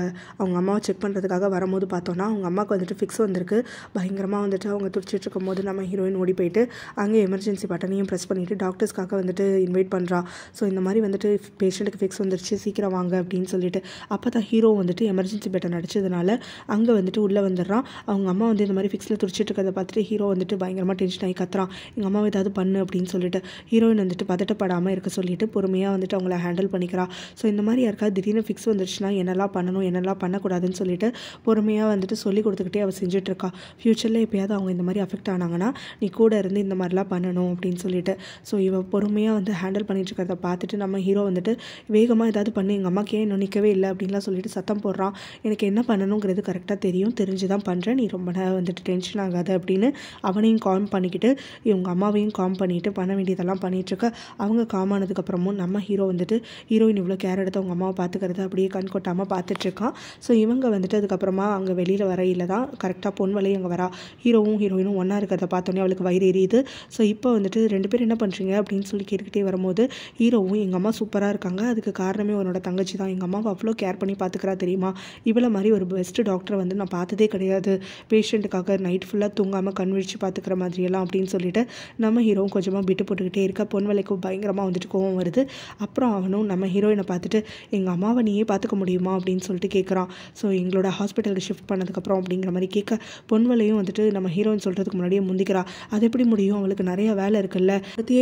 அம்மாவை செக் பண்ணுறதுக்காக வரும்போது பார்த்தோன்னா அவங்க அம்மாவுக்கு வந்துட்டு ஃபிக்ஸ் வந்திருக்கு. பயங்கரமாக வந்துட்டு அவங்க துடிச்சிட்டு இருக்கும் போது நம்ம ஹீரோயின் ஓடி போயிட்டு அங்கே எமர்ஜென்சி பட்டனையும் ப்ரெஸ் பண்ணிவிட்டு டாக்டர்ஸ்க்காக வந்துட்டு இன்வைட் பண்ணுறா. ஸோ இந்த மாதிரி வந்துட்டு பேஷண்ட்டுக்கு ஃபிக்ஸ் வந்துருச்சு சீக்கிரம் வாங்க அப்படின்னு சொல்லிட்டு அப்போ தான் ஹீரோ வந்துட்டு எமர்ஜென்சி பட்டன் அடிச்சதுனால அங்கே வந்துட்டு உள்ளே வந்துடுறான். அவங்க அம்மா வந்து இந்த மாதிரி ஃபிக்ஸில் துடிச்சிட்டு இருக்கிறத பார்த்துட்டு ஹீரோ வந்துட்டு பயங்கரமாக டென்ஷன் ஆகி கத்துறான், எங்கள் அம்மாவை ஏதாவது பண்ணு அப்படின்னு சொல்லிட்டு. ஹீரோயின் வந்துட்டு பதட்டப்படாமல் இருக்க சொல்லிட்டு பொறுமையாக வந்துட்டு அவங்கள ஹேண்டில் பண்ணிக்கிறா. ஸோ இந்த மாதிரி யாருக்காவது திடீர்னு ஃபிக்ஸ் வந்துருச்சுன்னா என்னெல்லாம் பண்ணணும் என்னெல்லாம் பண்ணக்கூடாதுன்னு சொல்லிட்டு பொறுமையாக வந்துட்டு சொல்லி கொடுத்துக்கிட்டே அவள் செஞ்சுட்ருக்கா. ஃப்யூச்சரில் எப்போயாவது அவங்க இந்த மாதிரி அஃபெக்ட் ஆனாங்கன்னா நீ கூட இருந்து இந்த மாதிரிலாம் பண்ணணும் அப்படின்னு சொல்லிட்டு. ஸோ இவள் பொறுமையாக வந்து ஹேண்டில் பண்ணிட்டு இருக்கிறத பார்த்துட்டு நம்ம ஹீரோ வந்துட்டு வேகமாக ஏதாவது பண்ணி எங்கள் அம்மாக்கே இன்னும் நிற்கவே இல்லை அப்படின்லாம் சொல்லிட்டு சத்தம் போடுறான். எனக்கு என்ன பண்ணணுங்கிறது கரெக்டாக தெரியும், தெரிஞ்சு தான் பண்ணுறேன், நீ ரொம்ப வந்துட்டு டென்ஷன் ஆகாது அப்படின்னு அவனையும் காம் பண்ணிக்கிட்டு இவங்க அம்மாவையும் காம் பண்ணிவிட்டு பண்ண வேண்டியதெல்லாம் பண்ணிகிட்ருக்க. அவங்க காம் ஆனதுக்கப்புறமும் நம்ம ஹீரோ வந்துட்டு ஹீரோயின் இவ்வளோ கேர் எடுத்து அவங்க அம்மாவை பார்த்துக்கிறது அப்படியே கண் கொட்டாமல் பார்த்துட்ருக்கான். ஸோ இவங்க வந்துட்டு அதுக்கப்புறமா அங்கே வெளியில் வரையில் தான் கரெக்டாக பொன்வலையும் அங்கே வரா. ஹீரோவும் ஹீரோயினும் ஒன்றா இருக்கிறத பார்த்தோன்னே அவளுக்கு வயிறு எரியுது. ஸோ இப்போ வந்துட்டு 2 பேர் என்ன பண்ணுறீங்க அப்படின்னு சொல்லி கேட்டுக்கிட்டே வரும்போது ஹீரோவும் எங்கள் அம்மா சூப்பராக இருக்காங்க, அதுக்கு காரணமே உன்னோட தங்கச்சி தான், எங்கள் அம்மாவை அவ்வளோ கேர் பண்ணி பார்த்துக்கிறா தெரியுமா, இவ்வளோ மாதிரி ஒரு பெஸ்ட்டு டாக்டரை வந்து நான் பார்த்ததே கிடையாது, பேஷண்ட்டுக்காக நைட் ஃபுல்லாக தூங்காமல் கண் விழிச்சு பார்த்துக்கிற மாதிரியெல்லாம் அப்படின்னு சொல்லிட்டு நம்ம ஹீரோவும் கொஞ்சமாக விட்டு போட்டுக்கிட்டே இருக்க. பொன்வலைக்கும் பயங்கரமாக வந்துட்டு கோவம் வருது. அப்புறம் அவனும் நம்ம ஹீரோயினை பார்த்துட்டு எங்கள் அம்மாவை நீயே பார்த்துக்க முடியுமா அப்படின்னு சொல்லிட்டு கேட்குறான். ஸோ எங்களோட ஹாஸ்பிட்டலுக்கு ஷிஃப்ட் பண்ணதுக்கப்புறம் அப்படிங்கிற மாதிரி கேட்க பொன்வலையும் வந்துட்டு நம்ம ஹீரோயின் சொல்கிறதுக்கு முன்னாடியே முந்திக்கிறா. அது எப்படி முடியும், அவளுக்கு நிறைய வேலை இருக்குல்ல,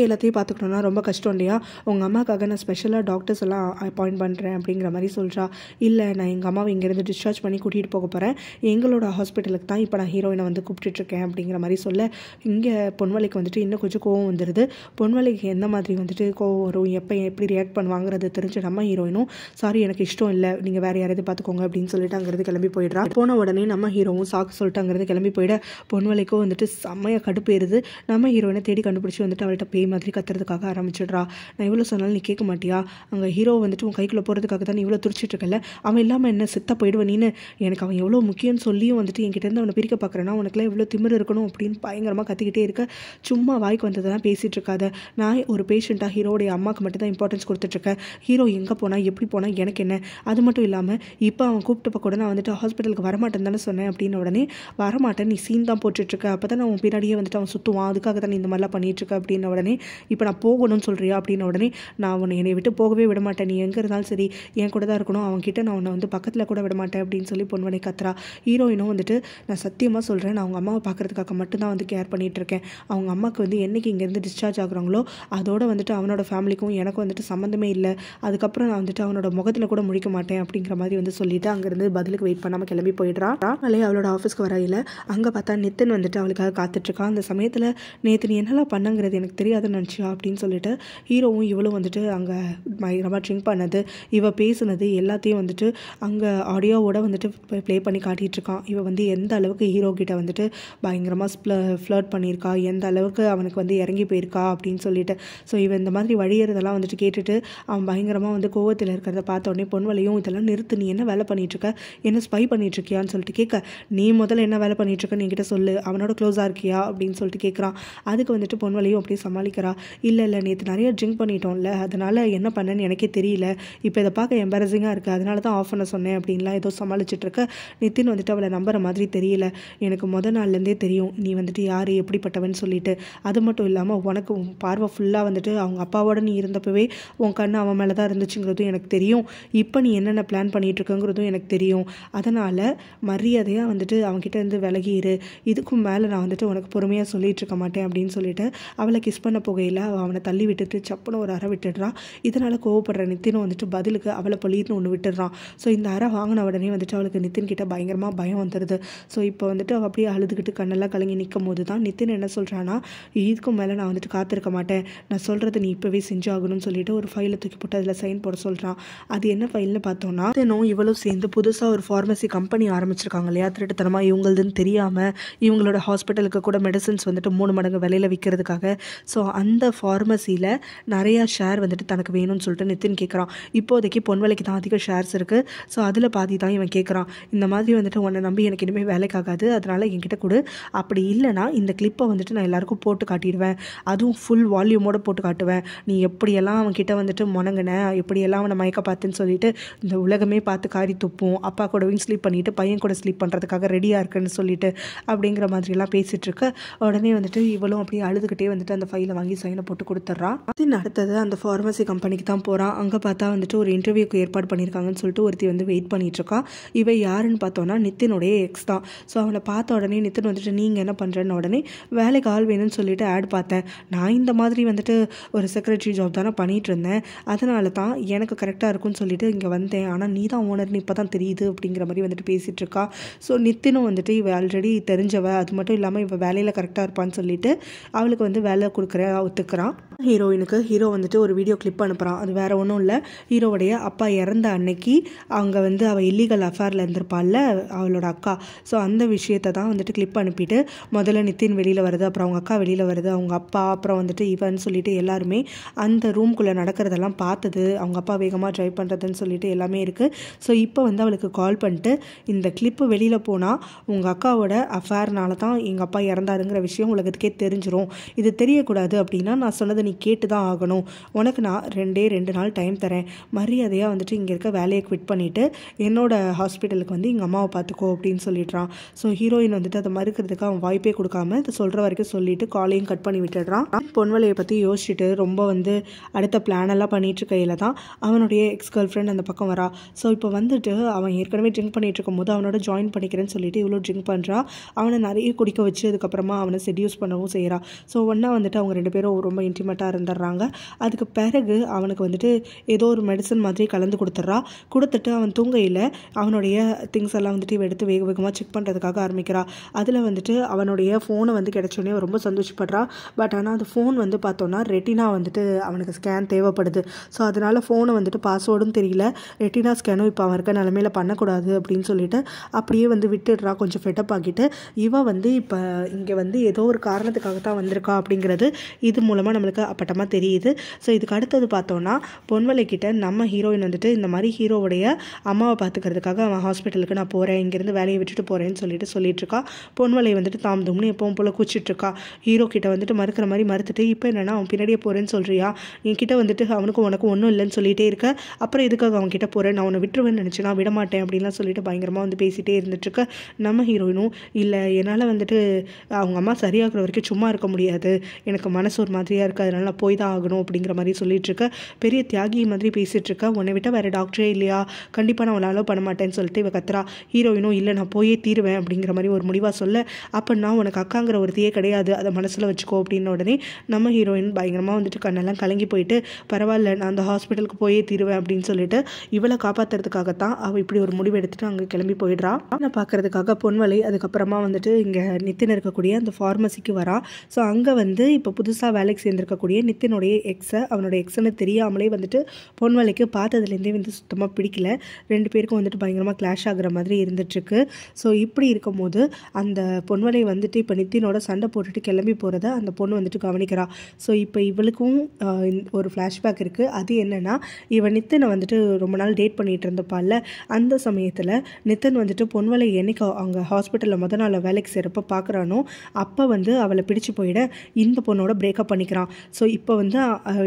எல்லாத்தையும் பார்த்துக்கணுன்னா ரொம்ப கஷ்டம் இல்லையா, உங்கள் அம்மாக்காக நான் ஸ்பெஷலாக டாக்டர்ஸ் எல்லாம் அப்பாயிண்ட் பண்ணுறேன் அப்படிங்கிற மாதிரி சொல்கிறா. இல்லை நான் எங்கள் அம்மாவை இங்கேருந்து டிஸ்சார்ஜ் பண்ணி கூட்டிகிட்டு போக போகிறேன், எங்களோட ஹாஸ்பிட்டலுக்கு தான் இப்போ நான் ஹீரோயினை வந்து கூப்பிட்டுட்ருக்கேன் அப்படிங்கிற மாதிரி சொல்ல இங்கே பொன்வலைக்கு வந்துட்டு இன்னும் கொஞ்சம் கோவம் வந்துடுது. பொன்வலைக்கு எந்த மாதிரி வந்துட்டு கோவம் வரும், எப்போ எப்படி ரியாக்ட் பண்ணுவாங்கிறது தெரிஞ்ச நம்ம ஹீரோயினும் சாரி எனக்கு இஷ்டம் இல்லை, நீங்கள் வேறு யாராவது பார்த்துக்கோங்க அப்படின்னு சொல்லிட்டு அங்கேருந்து கிளம்பி போயிடுறா. போன உடனே நம்ம ஹீரோவும் சாக்கு சொல்லிட்டு அங்கேருந்து கிளம்பி போயிட பொன்வலைக்கும் வந்துட்டு செம்மையாக கடுப்பு ஏறுது. நம்ம ஹீரோயினை தேடி கண்டுபிடிச்சி வந்துட்டு அவள்கிட்ட பேய் மாதிரி கத்துறதுக்காக ஆரம்பிச்சிடுறா. நான் இவ்வளோ சொன்னாலும் நீ கேட்க மாட்டியா, அங்கே ஹீரோ வந்துட்டு உன் கைக்குள்ளே போகிறதுக்காக தான் நீ இவ்வளோ துடிச்சிட்டு இருக்கல, அவன் இல்லாமல் என்ன செத்த போயிடுவேன் நீனு, எனக்கு அவன் எவ்வளோ முக்கியம்னு சொல்லியும் வந்துட்டு என்கிட்டேருந்து அவனை பிரிக்க பார்க்குறேன்னா உனக்குலாம் எவ்வளோ திமிரு இருக்கணும் அப்படின்னு பயங்கரமாக கத்திக்கிட்டே இருக்க. சும்மா வாய்க்கு வந்ததெல்லாம் பேசிகிட்டு இருக்காத, நான் ஒரு பேஷண்ட்டாக ஹீரோடைய அம்மாவுக்கு மட்டும் தான் இம்பார்ட்டன்ஸ் கொடுத்துட்ருக்கேன், ஹீரோ எங்கே போனால் எப்படி போனால் எனக்கு என்ன, அது மட்டும் இல்லாமல் இப்போ அவன் கூப்பிட்டப்ப கூட நான் வந்துட்டு ஹாஸ்பிட்டலுக்கு வரமாட்டேன்னு தானே சொன்னேன் அப்படின்னு உடனே வரமாட்டேன் நீ சீன் தான் போட்டுட்ருக்க, அப்போ தான் அவன் பின்னாடியே வந்துட்டு அவன் சுற்றுவான், அதுக்காக தான் நீ இந்த மாதிரிலாம் பண்ணிகிட்ருக்க அப்படின்ன உடனே இப்போ நான் போகணும்னு சொல்கிறியா அப்படின்ன உடனே நான் என்னை விட்டு போகவே விட மாட்டேன், நீ எங்கே இருந்தாலும் சரி என் கூட தான் இருக்கணும், அவன்கிட்ட நான் உன்னை வந்து பக்கத்தில் கூட விட மாட்டேன் அப்படின்னு சொல்லி பொன்வலை கத்துறா. ஹீரோயினும் வந்துட்டு நான் சத்தியமாக சொல்கிறேன், நான் அவங்க அம்மாவை பார்க்குறதுக்காக மட்டும்தான் வந்து கேர் பண்ணிகிட்ருக்கேன். அவங்க அம்மாவுக்கு வந்து என்றைக்கு இங்கேருந்து டிஸ்சார்ஜ் ஆகுறாங்களோ அதோட வந்துட்டு அவனோட ஃபேமிலிக்கும் எனக்கும் வந்துட்டு சம்மந்தமே இல்லை. அதுக்கப்புறம் நான் வந்துட்டு அவனோட முகத்தில் கூட முடிக்க மாட்டேன் அப்படிங்கிற மாதிரி வந்து சொல்லிவிட்டு அங்கேருந்து பதிலுக்கு வெயிட் பண்ணாமல் கிளம்பி போயிடுறான். அவளே அவளோட ஆஃபீஸ்க்கு வரையில் அங்கே பார்த்தா நித்தின் வந்துட்டு அவளுக்காக காத்துட்ருக்கான். அந்த சமயத்தில் நேற்று நீ என்னெல்லாம் பண்ணங்கிறது எனக்கு தெரியாதுன்னு நினச்சியா அப்படின்னு சொல்லிட்டு ஹீரோவும் இவளும் வந்துட்டு அங்கே பயங்கரமாக ட்ரிங்க் பண்ணது, இவ பேசுனது எல்லாத்தையும் வந்துட்டு அங்கே ஆடியோவோட வந்துட்டு ப்ளே பண்ணி காட்டிகிட்ருக்கான். இவ வந்து எந்த அளவுக்கு ஹீரோ கிட்ட வந்துட்டு பயங்கரமாக ஃப்ளர்ட் பண்ணியிருக்கா, எந்த அளவுக்கு அவனுக்கு வந்து இறங்கி போயிருக்கா அப்படின்னு சொல்லிட்டு. ஸோ இவன் இந்த மாதிரி வழியறதெல்லாம் வந்துட்டு கேட்டுட்டு அவன் பயங்கரமாக வந்து கோவத்தில் இருக்கிறத பார்த்த உடனே பொன்வலையும் இதெல்லாம் நிறுத்து, நீ என்ன வேலை பண்ணிகிட்ருக்க, என்ன ஸ்பை பண்ணிகிட்ருக்கியான்னு சொல்லிட்டு கேட்க, நீ முதல்ல என்ன வேலை பண்ணிகிட்ருக்கன்னு என்கிட்ட சொல்லு, அவனோட க்ளோஸாக இருக்கியா அப்படின்னு சொல்லிட்டு கேட்குறான். அதுக்கு வந்துட்டு பொன்வலையும் அப்படியே சமாளிக்கிறா. இல்லை நேற்று நிறைய ட்ரிங்க் பண்ணிட்டோம்ல, அதனால் என்ன பண்ணேன்னு எனக்கே தெரியல, இப்போ இதை பார்க்க எம்பாரசிங்காக இருக்குது, அதனால தான் ஆஃப் பண்ண சொன்னேன் அப்படின்லாம் ஏதோ சமாளிச்சுட்ருக்க. நித்தின் வந்துட்டு அவளை நம்புற மாதிரி தெரியல. எனக்கு நாள்லேருந்தே தெரியும் நீ வந்துட்டு யார் எப்படிப்பட்டவன் சொல்லிட்டு. அது மட்டும் இல்லாமல் உனக்கு உன் பார்வை ஃபுல்லாக வந்துட்டு அவங்க அப்பாவோட நீ இருந்தப்பவே உன் கண்ணு அவன் மேலே தான் இருந்துச்சுங்கிறதும் எனக்கு தெரியும். இப்போ நீ என்னென்ன பிளான் பண்ணிகிட்ருக்கங்கிறதும் எனக்கு தெரியும். அதனால் மரியாதையாக வந்துட்டு அவன்கிட்ட இருந்து விலகிரு. இதுக்கும் மேலே நான் வந்துட்டு உனக்கு பொறுமையாக சொல்லிகிட்டு இருக்க மாட்டேன் அப்படின்னு சொல்லிட்டு அவளை கிஸ் பண்ண போகையில் அவனை தள்ளி விட்டுட்டு சப்புன்னு ஒரு அறை விட்டுடுறான். இதனால் கோவப்படுற நித்தினும் வந்துட்டு பதிலுக்கு அவளை பள்ளின்னு ஒன்று விட்டுடுறான். ஸோ இந்த அறை வாங்கின உடனே வந்துட்டு அவளுக்கு நித்தின் கிட்ட பயங்கரமாக பயம் வந்துடுது. ஸோ இப்போ வந்துட்டு அவள் அப்படியே அழுதுகிட்டு கண்ணெல்லாம் கலங்கி நிற்கும் போது தான் நித்தின் என்ன சொல்கிறான்னா, இதுக்கும் மேலே நான் வந்துட்டு காத்திருக்க மாட்டேன், நான் சொல்கிறது நீ இப்போவே செஞ்சாகணும்னு சொல்லிட்டு ஒரு ஃபைலை தூக்கி போட்டு அதில் சைன் போட சொல்கிறான். அது என்ன ஃபைல்னு பார்த்தோன்னா, தினம் இவளும் சேர்ந்து புதுசாக ஒரு ஃபார்மசி கம்பெனி ஆரம்பிச்சிருக்காங்க இல்லையா, திருட்டுத்தனமாக இவங்களதுன்னு தெரியாமல் இவங்களோட ஹாஸ்பிட்டலுக்கு கூட மெடிசன்ஸ் வந்துட்டு 3 மடங்கு விலையில் விற்கிறதுக்காக. ஸோ அந்த ஃபார்மசியில் நிறையா ஷேர் வந்துட்டு தனக்கு வேணும்னு சொல்லிட்டு நித்தின் கேட்குறான். இப்போதைக்கு பொன்வலைக்கு தான் அதிக ஷேர்ஸ் இருக்குது. ஸோ அதில் பாதி தான் இவன் கேட்குறான். இந்த மாதிரி வந்துட்டு உன்னை நம்பி எனக்கு இனிமேல் வேலைக்காகாது, அதனால் என்கிட்ட கொடு, அப்படி இல்லைனா இந்த கிளிப்பை வந்துட்டு நான் எல்லாருக்கும் போட்டு காட்டிடுவேன், அதுவும் ஃபுல் வால்யூமோடு போட்டு காட்டுவேன், நீ எப்படியெல்லாம் அவன்கிட்ட வந்துட்டு முணங்கின, எப்படியெல்லாம் அவனை மயக்க பார்த்துன்னு சொல்லிட்டு இந்த உலகமே பார்த்து காரி துப்பும், அப்பா கூடவும் ஸ்லீப் பண்ணிவிட்டு பையன் கூட ஸ்லீப் பண்ணுறதுக்காக ரெடியாக இருக்குன்னு சொல்லிட்டு அப்படிங்கிற மாதிரிலாம் பேசிகிட்ருக்க. உடனே வந்துட்டு இவளும் அப்படியே அழுதுகிட்டே வந்துட்டு அந்த ஃபைலை வாங்கி சைனை போட்டு கொடுத்துட்றான். அடுத்தது அந்த ஃபார்மசி கம்பெனிக்கு தான் போகிறான். அங்கே பார்த்தா வந்துட்டு ஒரு இன்டர்வியூக்கு ஏற்பாடு பண்ணியிருக்காங்கன்னு சொல்லிட்டு ஒருத்தி வந்து வெயிட் பண்ணிகிட்ருக்கா. இவ யாருன்னு பார்த்தோன்னா நித்தினுடைய எக்ஸ் தான். ஸோ அவனை பார்த்த உடனே நித்தின் வந்துட்டு நீங்கள் என்ன பண்ணுறேன்னு உடனே வேலைக்கு ஆள் வேணும்னு சொல்லிட்டு ஆட் பார்த்தேன், நான் இந்த மாதிரி வந்துட்டு ஒரு செக்ரட்டரி ஜாப் தானே பண்ணிகிட்டு இருந்தேன், அதனால தான் எனக்கு கரெக்டாக இருக்கும்னு சொல்லிட்டு இங்கே வந்தேன், ஆனால் நீ தான் ஓனர்னு இப்போ தான் தெரியுது அப்படிங்கிற மாதிரி வந்துட்டு பேசிகிட்டு இருக்கா. ஸோ நித்தினும் வந்துட்டு இவ ஆல்ரெடி தெரிஞ்சவ, அது மட்டும் இல்லாமல் இவள் வேலையில் கரெக்டாக இருப்பான்னு சொல்லிட்டு அவளுக்கு வந்து வேலை கொடுக்குற ஒத்துக்கிறான். ஹீரோயினுக்கு ஹீரோ வந்துட்டு ஒரு வீடியோ கிளிப் அனுப்புகிறான். அது வேறு ஒன்றும் இல்லை, ஹீரோவுடைய அப்பா இறந்த அன்னைக்கு அங்கே வந்து அவள் இல்லீகல் அஃபேரில் இருந்திருப்பாள்ல அவளோட அக்கா. ஸோ அந்த விஷயத்தை தான் வந்துட்டு கிளிப் அனுப்பிட்டு முதல்ல நித்தின் வெளியில் வருது, அப்புறம் அவங்க அக்கா வெளியில் வருது, அவங்க அப்பா, அப்புறம் வந்துட்டு இவன் சொல்லிட்டு எல்லாருமே அந்த ரூம்குள்ளே நடக்கிறதெல்லாம் பார்த்தது, அவங்க அப்பா வேகமாக ட்ரைவ் பண்ணுறதுன்னு சொல்லிட்டு எல்லாமே இருக்குது. ஸோ இப்போ வந்து அவளுக்கு கால் பண்ணிட்டு இந்த கிளிப்பு வெளியில் போனால் உங்கள் அக்காவோட அஃபேர்னால தான் எங்கள் அப்பா இறந்தாருங்கிற விஷயம் உலகத்துக்கே தெரிஞ்சிடும், இது தெரியக்கூடாது அப்படின்னா நான் சொன்னதை நீ கேட்டு தான் ஆகணும், உனக்கு நான் 2 நாள் டைம் தரேன், மரியாதையாக வந்துட்டு இங்கே இருக்க வேலையை குவிட் பண்ணிவிட்டு என்னோட ஹாஸ்பிட்டலுக்கு வந்து எங்கள் அம்மாவை பார்த்துக்கோ அப்படின்னு சொல்லிடுறான். ஸோ ஹீரோயின் வந்துட்டு அதை மறுக்கிறதுக்கு அவன் வாய்ப்பே கொடுக்காம இதை சொல்கிற வரைக்கும் சொல்லிட்டு காலையும் கட் பண்ணி விட்டுடுறான். பொன்வலையை பற்றி யோசிச்சுட்டு ரொம்ப வந்து அடுத்த பிளானெல்லாம் பண்ணிட்டு இருக்கையில் தான் அவனுடைய எக்ஸ் கேர்ள் ஃப்ரெண்ட் அந்த பக்கம் வரா. ஸோ இப்போ வந்துட்டு அவன் ஏற்கனவே ட்ரிங்க் பண்ணிட்டு இருக்கும் போது அவனோட ஜாயின் பண்ணிக்கிறேன்னு சொல்லிட்டு இவ்வளோ ட்ரிங்க் பண்ணுறா. அவனை நிறைய குடிக்க வச்சு அதுக்கப்புறமா அவனை செடியூஸ் பண்ணவும் செய்கிறா. ஸோ ஒன்றா வந்துட்டு அவங்க 2 பேரும் ரொம்ப இன்டிமேட்டாக இருந்துடுறாங்க. அதுக்கு பிறகு அவனுக்கு வந்துட்டு ஏதோ ஒரு மெடிசன் மாதிரி கலந்து கொடுத்துட்டு அவன் தூங்கையில் அவனுடைய திங்ஸ் எல்லாம் வந்துட்டு எடுத்து வேக வேகமாக செக் பண்ணுறதுக்காக ஆரம்பிக்கிறா. அதில் வந்துட்டு அவனுடைய ஃபோனை வந்து கிடைச்சோடனே ரொம்ப சந்தோஷப்படுறா. பட் ஆனால் அந்த ஃபோன் வந்து பார்த்தோன்னா ரெட்டினா வந்துட்டு அவனுக்கு ஸ்கேன் தேவைப்படுது. ஸோ அதனால் ஃபோனை வந்துட்டு பாஸ்வேர்டும் தெரியல, ரெட்டினா ஸ்கேனும் இப்போ அவன் இருக்க நிலமையில பண்ணக்கூடாது அப்படின்னு சொல்லிட்டு அப்படியே வந்து விட்டுடுறா. கொஞ்சம் ஃபெட்டப் ஆகிட்டு இவன் வந்து இப்போ இங்கே வந்து ஏதோ ஒரு காரணத்துக்காக தான் வந்திருக்கா அப்படிங்கிறது இது மூலமாக நம்மளுக்கு அப்பட்டமாக தெரியுது. ஸோ இதுக்கு அடுத்தது பார்த்தோன்னா பொன்வலை கிட்ட நம்ம ஹீரோயின் வந்துட்டு இந்த மாதிரி ஹீரோவுடைய அம்மாவை பார்த்துக்கிறதுக்காக அவன் ஹாஸ்பிட்டலுக்கு நான் போகிறேன், இங்கேருந்து வேலையை விட்டுட்டு போகிறேன்னு சொல்லிட்டு இருக்கா. பொன்வலை வந்துட்டு தாம் தும்னு எப்பவும் போல் கூச்சிட்ருக்கா. ஹீரோ கிட்ட வந்துட்டு மறுக்கிற மாதிரி மறுத்துட்டு இப்போ என்னென்னா அவன் பின்னாடியே போகிறேன்னு சொல்கிறியா, என்கிட்ட வந்துட்டு அவனுக்கும் உனக்கும் ஒன்றும் இல்லைன்னு சொல்லிகிட்டே இருக்க, அப்புறம் எதுக்காக அவன் கிட்ட போகிறேன், நான் அவனை விட்டுருவேன்னு நினச்சி நான் விட மாட்டேன் அப்படின்லாம் சொல்லிட்டு பயங்கரமாக வந்து பேசிகிட்டே இருந்துட்டுருக்க. நம்ம ஹீரோயினும் இல்லை என்னால் வந்துட்டு அவங்க அம்மா சரியாகிற வரைக்கும் சும்மா இருக்க முடியாது, எனக்கு மனசு ஒரு மாதிரியாக இருக்குது, அதனால நான் போய் தான் ஆகணும் அப்படிங்கிற மாதிரி சொல்லிகிட்ருக்க. பெரிய தியாகி மாதிரி பேசிகிட்ருக்க. உன்னை விட்டால் வேறு டாக்டரே இல்லையா போறியா, கண்டிப்பாக நான் அவளை அலோவ் பண்ண மாட்டேன்னு சொல்லிட்டு இவ கத்துறா. ஹீரோயினும் இல்லை நான் போயே தீருவேன் அப்படிங்கிற மாதிரி ஒரு முடிவாக சொல்ல, அப்போ நான் உனக்கு அக்காங்கிற ஒருத்தையே கிடையாது, அதை மனசில் வச்சுக்கோ அப்படின்ன உடனே நம்ம ஹீரோயின் பயங்கரமாக வந்துட்டு கண்ணெல்லாம் கலங்கி போயிட்டு, பரவாயில்ல நான் அந்த ஹாஸ்பிட்டலுக்கு போயே தீருவேன் அப்படின்னு சொல்லிட்டு இவளை காப்பாற்றுறதுக்காகத்தான் அவள் இப்படி ஒரு முடிவு எடுத்துட்டு அங்கே கிளம்பி போயிடுறா. நான் பார்க்கறதுக்காக பொன்வலை அதுக்கப்புறமா வந்துட்டு இங்கே நித்தின் இருக்கக்கூடிய அந்த ஃபார்மசிக்கு வரா. ஸோ அங்கே வந்து இப்போ புதுசாக வேலைக்கு சேர்ந்துருக்கக்கூடிய நித்தினுடைய அவனோட எக்ஸ்ன்னு தெரியாமலே வந்துட்டு பொன்வலைக்கு பார்த்ததுலேருந்தே வந்து சுத்தமாக பிடிக்கல. 2 பேருக்கும் வந்துட்டு பயங்கரமாக கிளாஷ் ஆகுற மாதிரி இருந்துட்டுருக்கு. ஸோ இப்படி இருக்கும்போது அந்த பொன்வலை வந்துட்டு இப்போ நித்தினோட சண்டை போட்டுட்டு கிளம்பி போகிறத அந்த பொண்ணு வந்துட்டு கவனிக்கிறா. ஸோ இப்போ இவளுக்கும் ஒரு ஃப்ளாஷ்பேக் இருக்குது. அது என்னென்னா, இவன் நித்தினை வந்துட்டு ரொம்ப நாள் டேட் பண்ணிகிட்டு இருந்தப்பால, அந்த சமயத்தில் நித்தின் வந்துட்டு பொன்வலை என்னைக்கு அவங்க ஹாஸ்பிட்டலில் முத நாள் வேலைக்கு சேரப்போ பார்க்குறானோ அப்போ வந்து அவளை பிடிச்சி போயிட இந்த பொண்ணோட பிரேக்கப் பண்ணிக்கிறான். ஸோ இப்போ வந்து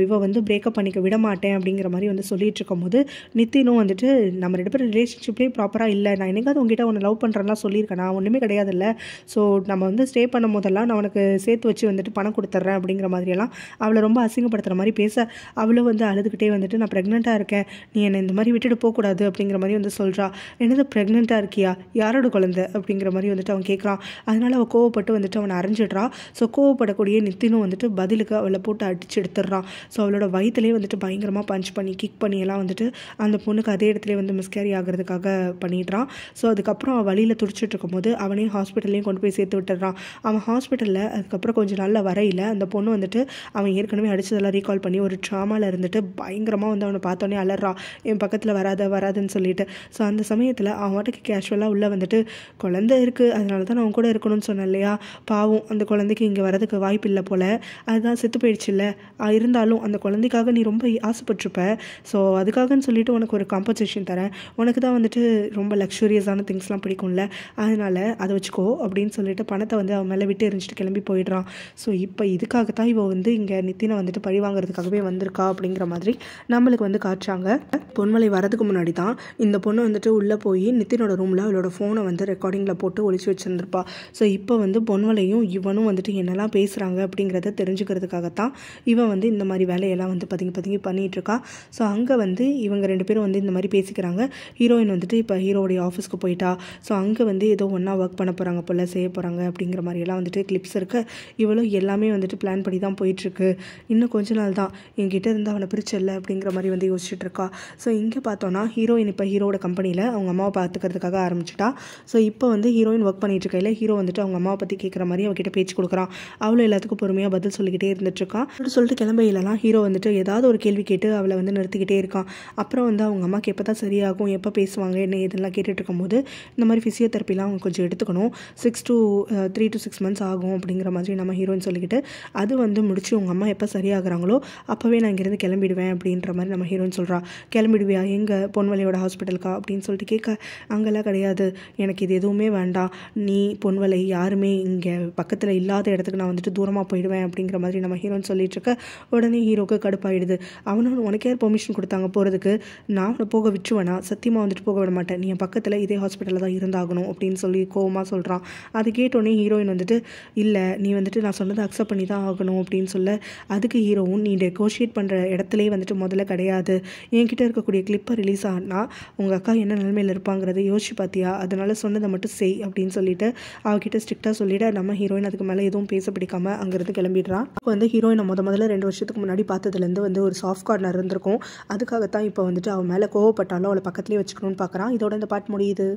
இவ வந்து பிரேக்கப் பண்ணிக்க விட மாட்டேன் அப்படிங்கிற மாதிரி வந்து சொல்லிட்டு இருக்கும்போது நித்தினும் வந்துட்டு நம்ம 2 பேரும் ரிலேஷன்ஷிப்லேயே ப்ராப்பராக இல்லை, நான் என்னைக்காவது உங்ககிட்ட உன்னை லவ் பண்ணுறேன்லாம் சொல்லியிருக்கேன், நான் ஒன்றுமே கிடையாது இல்லை, ஸோ நம்ம வந்து ஸ்டே பண்ணும் போதெல்லாம் நான் உனக்கு சேர்த்து வச்சு வந்துட்டு பணம் கொடுத்துட்றேன் அப்படிங்கிற மாதிரியெல்லாம் அவளை ரொம்ப அசிங்கப்படுத்துகிற மாதிரி பேச, அவளும் வந்து அழுதுகிட்டே வந்துட்டு நான் ப்ரெக்னெண்ட்டாக இருக்கேன், நீ என்னை இந்த மாதிரி விட்டுட்டு போகக்கூடாது அப்படிங்கிற மாதிரி வந்து சொல்கிறா. என்னது ப்ரெக்னெண்ட்டாக இருக்கியா, யாரோட குழந்தை அப்படிங்கிற மாதிரி வந்துட்டு அவன் கேட்குறான். அதனால் அவள் கோவப்பட்டு வந்துட்டு அவனை அரைஞ்சிடுறா. ஸோ கோவப்படக்கூடிய நித்தினும் வந்துட்டு பதிலுக்கு அவளை போட்டு அடிச்சு எடுத்துடுறான். ஸோ அவளோட வயிற்றுலேயே வந்துட்டு பயங்கரமாக பஞ்ச் பண்ணி கிக் பண்ணி எல்லாம் வந்துட்டு அந்த பொண்ணுக்கு அதே இடத்துல வந்து மிஸ்கேரி ஆகிறதுக்காக பண்ணிடுறான். ஸோ அதுக்கப்புறம் அவன் வழியில் துடிச்சிட்டு இருக்கும்போது அவனையும் ஹாஸ்பிட்டல்லையும் கொண்டு போய் சேர்த்து விட்டுடுறான். அவன் ஹாஸ்பிட்டலில் அதுக்கப்புறம் கொஞ்சம் நாளில் வரையில் அந்த பொண்ணு வந்துட்டு அவன் ஏற்கனவே அடித்ததெல்லாம் ரீகால் பண்ணி ஒரு ட்ராமாவில் இருந்துட்டு பயங்கரமாக வந்து அவனை பார்த்தோன்னே அலறான், என் பக்கத்தில் வராதுன்னு சொல்லிட்டு. ஸோ அந்த சமயத்தில் அவன் வாட்டுக்கு கேஷுவலாக உள்ளே வந்துட்டு, குழந்தை இருக்குது அதனால தான் நான் அவன் கூட இருக்கணும்னு சொன்னேன் இல்லையா, பாவம் அந்த குழந்தைக்கு இங்கே வரதுக்கு வாய்ப்பு இல்லை போல், அதுதான் செத்து போயிடுச்சு இல்லை, இருந்தாலும் அந்த குழந்தைக்காக நீ ரொம்ப ஆசைப்பட்டிருப்ப, ஸோ அதுக்காகன்னு சொல்லிட்டு உனக்கு ஒரு காம்பன்சேஷன் தரேன், உனக்கு தான் வந்துட்டு ரொம்ப லக்ஸூரியஸான திங்ஸ்லாம் பிடிக்கும்ல, அதனால் அதை வச்சுக்கோ அப்படின்னு சொல்லிட்டு பணத்தை வந்து அவன் மேலே விட்டு எரிஞ்சிட்டு கிளம்பி போயிடுறான். ஸோ இப்போ இதுக்காகத்தான் இவள் வந்து இங்கே நித்தினை வந்துட்டு பழி வாங்குறதுக்காகவே வந்திருக்கா அப்படிங்கிற மாதிரி நம்மளுக்கு வந்து காட்டுறாங்க. பொன்வலை வரதுக்கு முன்னாடி தான் இந்த பொண்ணு வந்துட்டு உள்ளே போய் நித்தினோட ரூமில் அவளோட ஃபோனை வந்து ரெக்கார்டிங்கில் போட்டு ஒழிச்சு வச்சுருந்துருப்பா. ஸோ இப்போ வந்து பொன்வலையும் இவனும் வந்துட்டு என்னெல்லாம் பேசுகிறாங்க அப்படிங்கிறத தெரிஞ்சுக்கிறதுக்காகத்தான் இவன் வந்து இந்த மாதிரி வேலையெல்லாம் வந்து பதுங்கி பண்ணிகிட்ருக்கா. ஸோ அங்கே வந்து இவங்க 2 பேரும் வந்து இந்த மாதிரி பேசிக்கிறாங்க. ஹீரோயின் வந்துட்டு இப்போ ஹீரோடைய ஆஃபீஸ்க்கு போயிட்டா. ஸோ அங்கே வந்து ஏதோ ஒன்றா ஒர்க் பண்ண போகிறாங்க போல், செய்ய போகிறாங்க அப்படிங்கிற மாதிரியெல்லாம் வந்துட்டு கிளிப்ஸ் இருக்குது. இவளும் எல்லாமே வந்துட்டு பிளான் பண்ணி தான் போயிட்டுருக்கு. இன்னும் கொஞ்ச நாள் தான் என்கிட்ட இருந்து அவனை பிரிச்சல அப்படிங்கிற மாதிரி வந்து யோசிச்சுட்டு இருக்கா. ஸோ இங்கே பார்த்தோன்னா ஹீரோயின் இப்போ ஹீரோட கம்பெனியில் அவங்க அம்மாவை பார்த்துக்கிறதுக்காக ஆரம்பிச்சிட்டா. ஸோ இப்போ வந்து ஹீரோயின் ஒர்க் பண்ணிட்டு இருக்கையில் ஹீரோ வந்துட்டு அவங்க அம்மாவை பற்றி கேட்குற மாதிரி அவகிட்ட பேச்சு கொடுக்குறான். அவளும் எல்லாத்துக்கும் பொறுமையாக பதில் சொல்லிக்கிட்டே இருந்துட்டுருக்கான். சொல்லிட்டு கிளம்பையிலலாம் ஹீரோ வந்துட்டு ஏதாவது ஒரு கேள்வி கேட்டு அவளை வந்து நிறுத்திக்கிட்டே இருக்கான். அப்புறம் வந்து அவங்க அம்மாவுக்கு எப்போ தான் சரியாகும், எப்போ பேசுவாங்க என்ன இதெல்லாம் கேட்டுட்டு இருக்கும்போது இந்த மாதிரி ஃபிசியோதெரப்பிலாம் அவங்க கொஞ்சம் எடுத்துக்கணும், 3 to 6 months ஆகும் அப்படிங்கிற மாதிரி நம்ம ஹீரோயின் சொல்லிக்கிட்டு, அது வந்து முடிச்சு உங்கள் அம்மா எப்போ சரியாகிறாங்களோ அப்போவே நான் இங்கேருந்து கிளம்பிடுவேன் அப்படின்ற மாதிரி நம்ம ஹீரோயின் சொல்கிறா. கிளம்பிடுவியா, எங்கே, பொன்வலையோட ஹாஸ்பிட்டலுக்கா அப்படின்னு சொல்லிட்டு கேட்க, அங்கெல்லாம் கிடையாது, எனக்கு இது எதுவுமே வேண்டாம், நீ பொன்வலை யாருமே இங்கே பக்கத்தில் இல்லாத இடத்துக்கு நான் வந்துட்டு தூரமாக போயிடுவேன் அப்படிங்கிற மாதிரி நம்ம ஹீரோயின் சொல்லிட்டு இருக்க. உடனே ஹீரோக்கு கடுப்பாயிடுது. அவனும் உனக்கு யார் பெர்மிஷன் கொடுத்தாங்க போகிறதுக்கு, நான் அவனை போக விட்டுருவேனா, சத்தியமாக வந்துட்டு போக விட மாட்டேன், நீ என் பக்கத்தில் இதே ஹாஸ்பிட்டலில் தான் இருந்தாகணும் அப்படின்னு சொல்லி கோவமாக சொல்கிறான். அது கேட்டோடனே ஹீரோயின் வந்துட்டு, இல்லை நீ வந்துட்டு நான் சொன்னதை அக்செப்ட் பண்ணி தான் ஆகணும் அப்படின்னு சொல்ல, அதுக்கு ஹீரோவும் நீ நெகோஷியேட் பண்ணுற இடத்துலேயே வந்துட்டு முதல்ல கிடையாது, என்கிட்ட இருக்கக்கூடிய கிளிப்பை ரிலீஸ் ஆனால் உங்கள் அக்கா என்ன நிலைமையில் இருப்பாங்கிறத யோசிச்சு பார்த்தியா, அதனால் சொன்னதை மட்டும் செய் அப்படின்னு சொல்லிட்டு அவகிட்ட ஸ்ட்ரிக்டாக சொல்லிவிட நம்ம ஹீரோயின் அதுக்கு மேலே எதுவும் பேச பிடிக்காமல் அங்கேருந்து கிளம்பிடுறான். அப்போ வந்து ஹீரோயினை முதல்ல 2 வருஷத்துக்கு முன்னாடி பார்த்ததுலேருந்து வந்து ஒரு சாஃப்ட் கார்னர் இருந்திருக்கும். அதுக்காகத்தான் இப்போ வந்துட்டு அவன் மேலே கோவப்பட்டாலும் அவளை பக்கத்துலேயே வச்சுக்கணும்னு பார்க்குறான். இதோட இந்த பாட்டு முடியுது.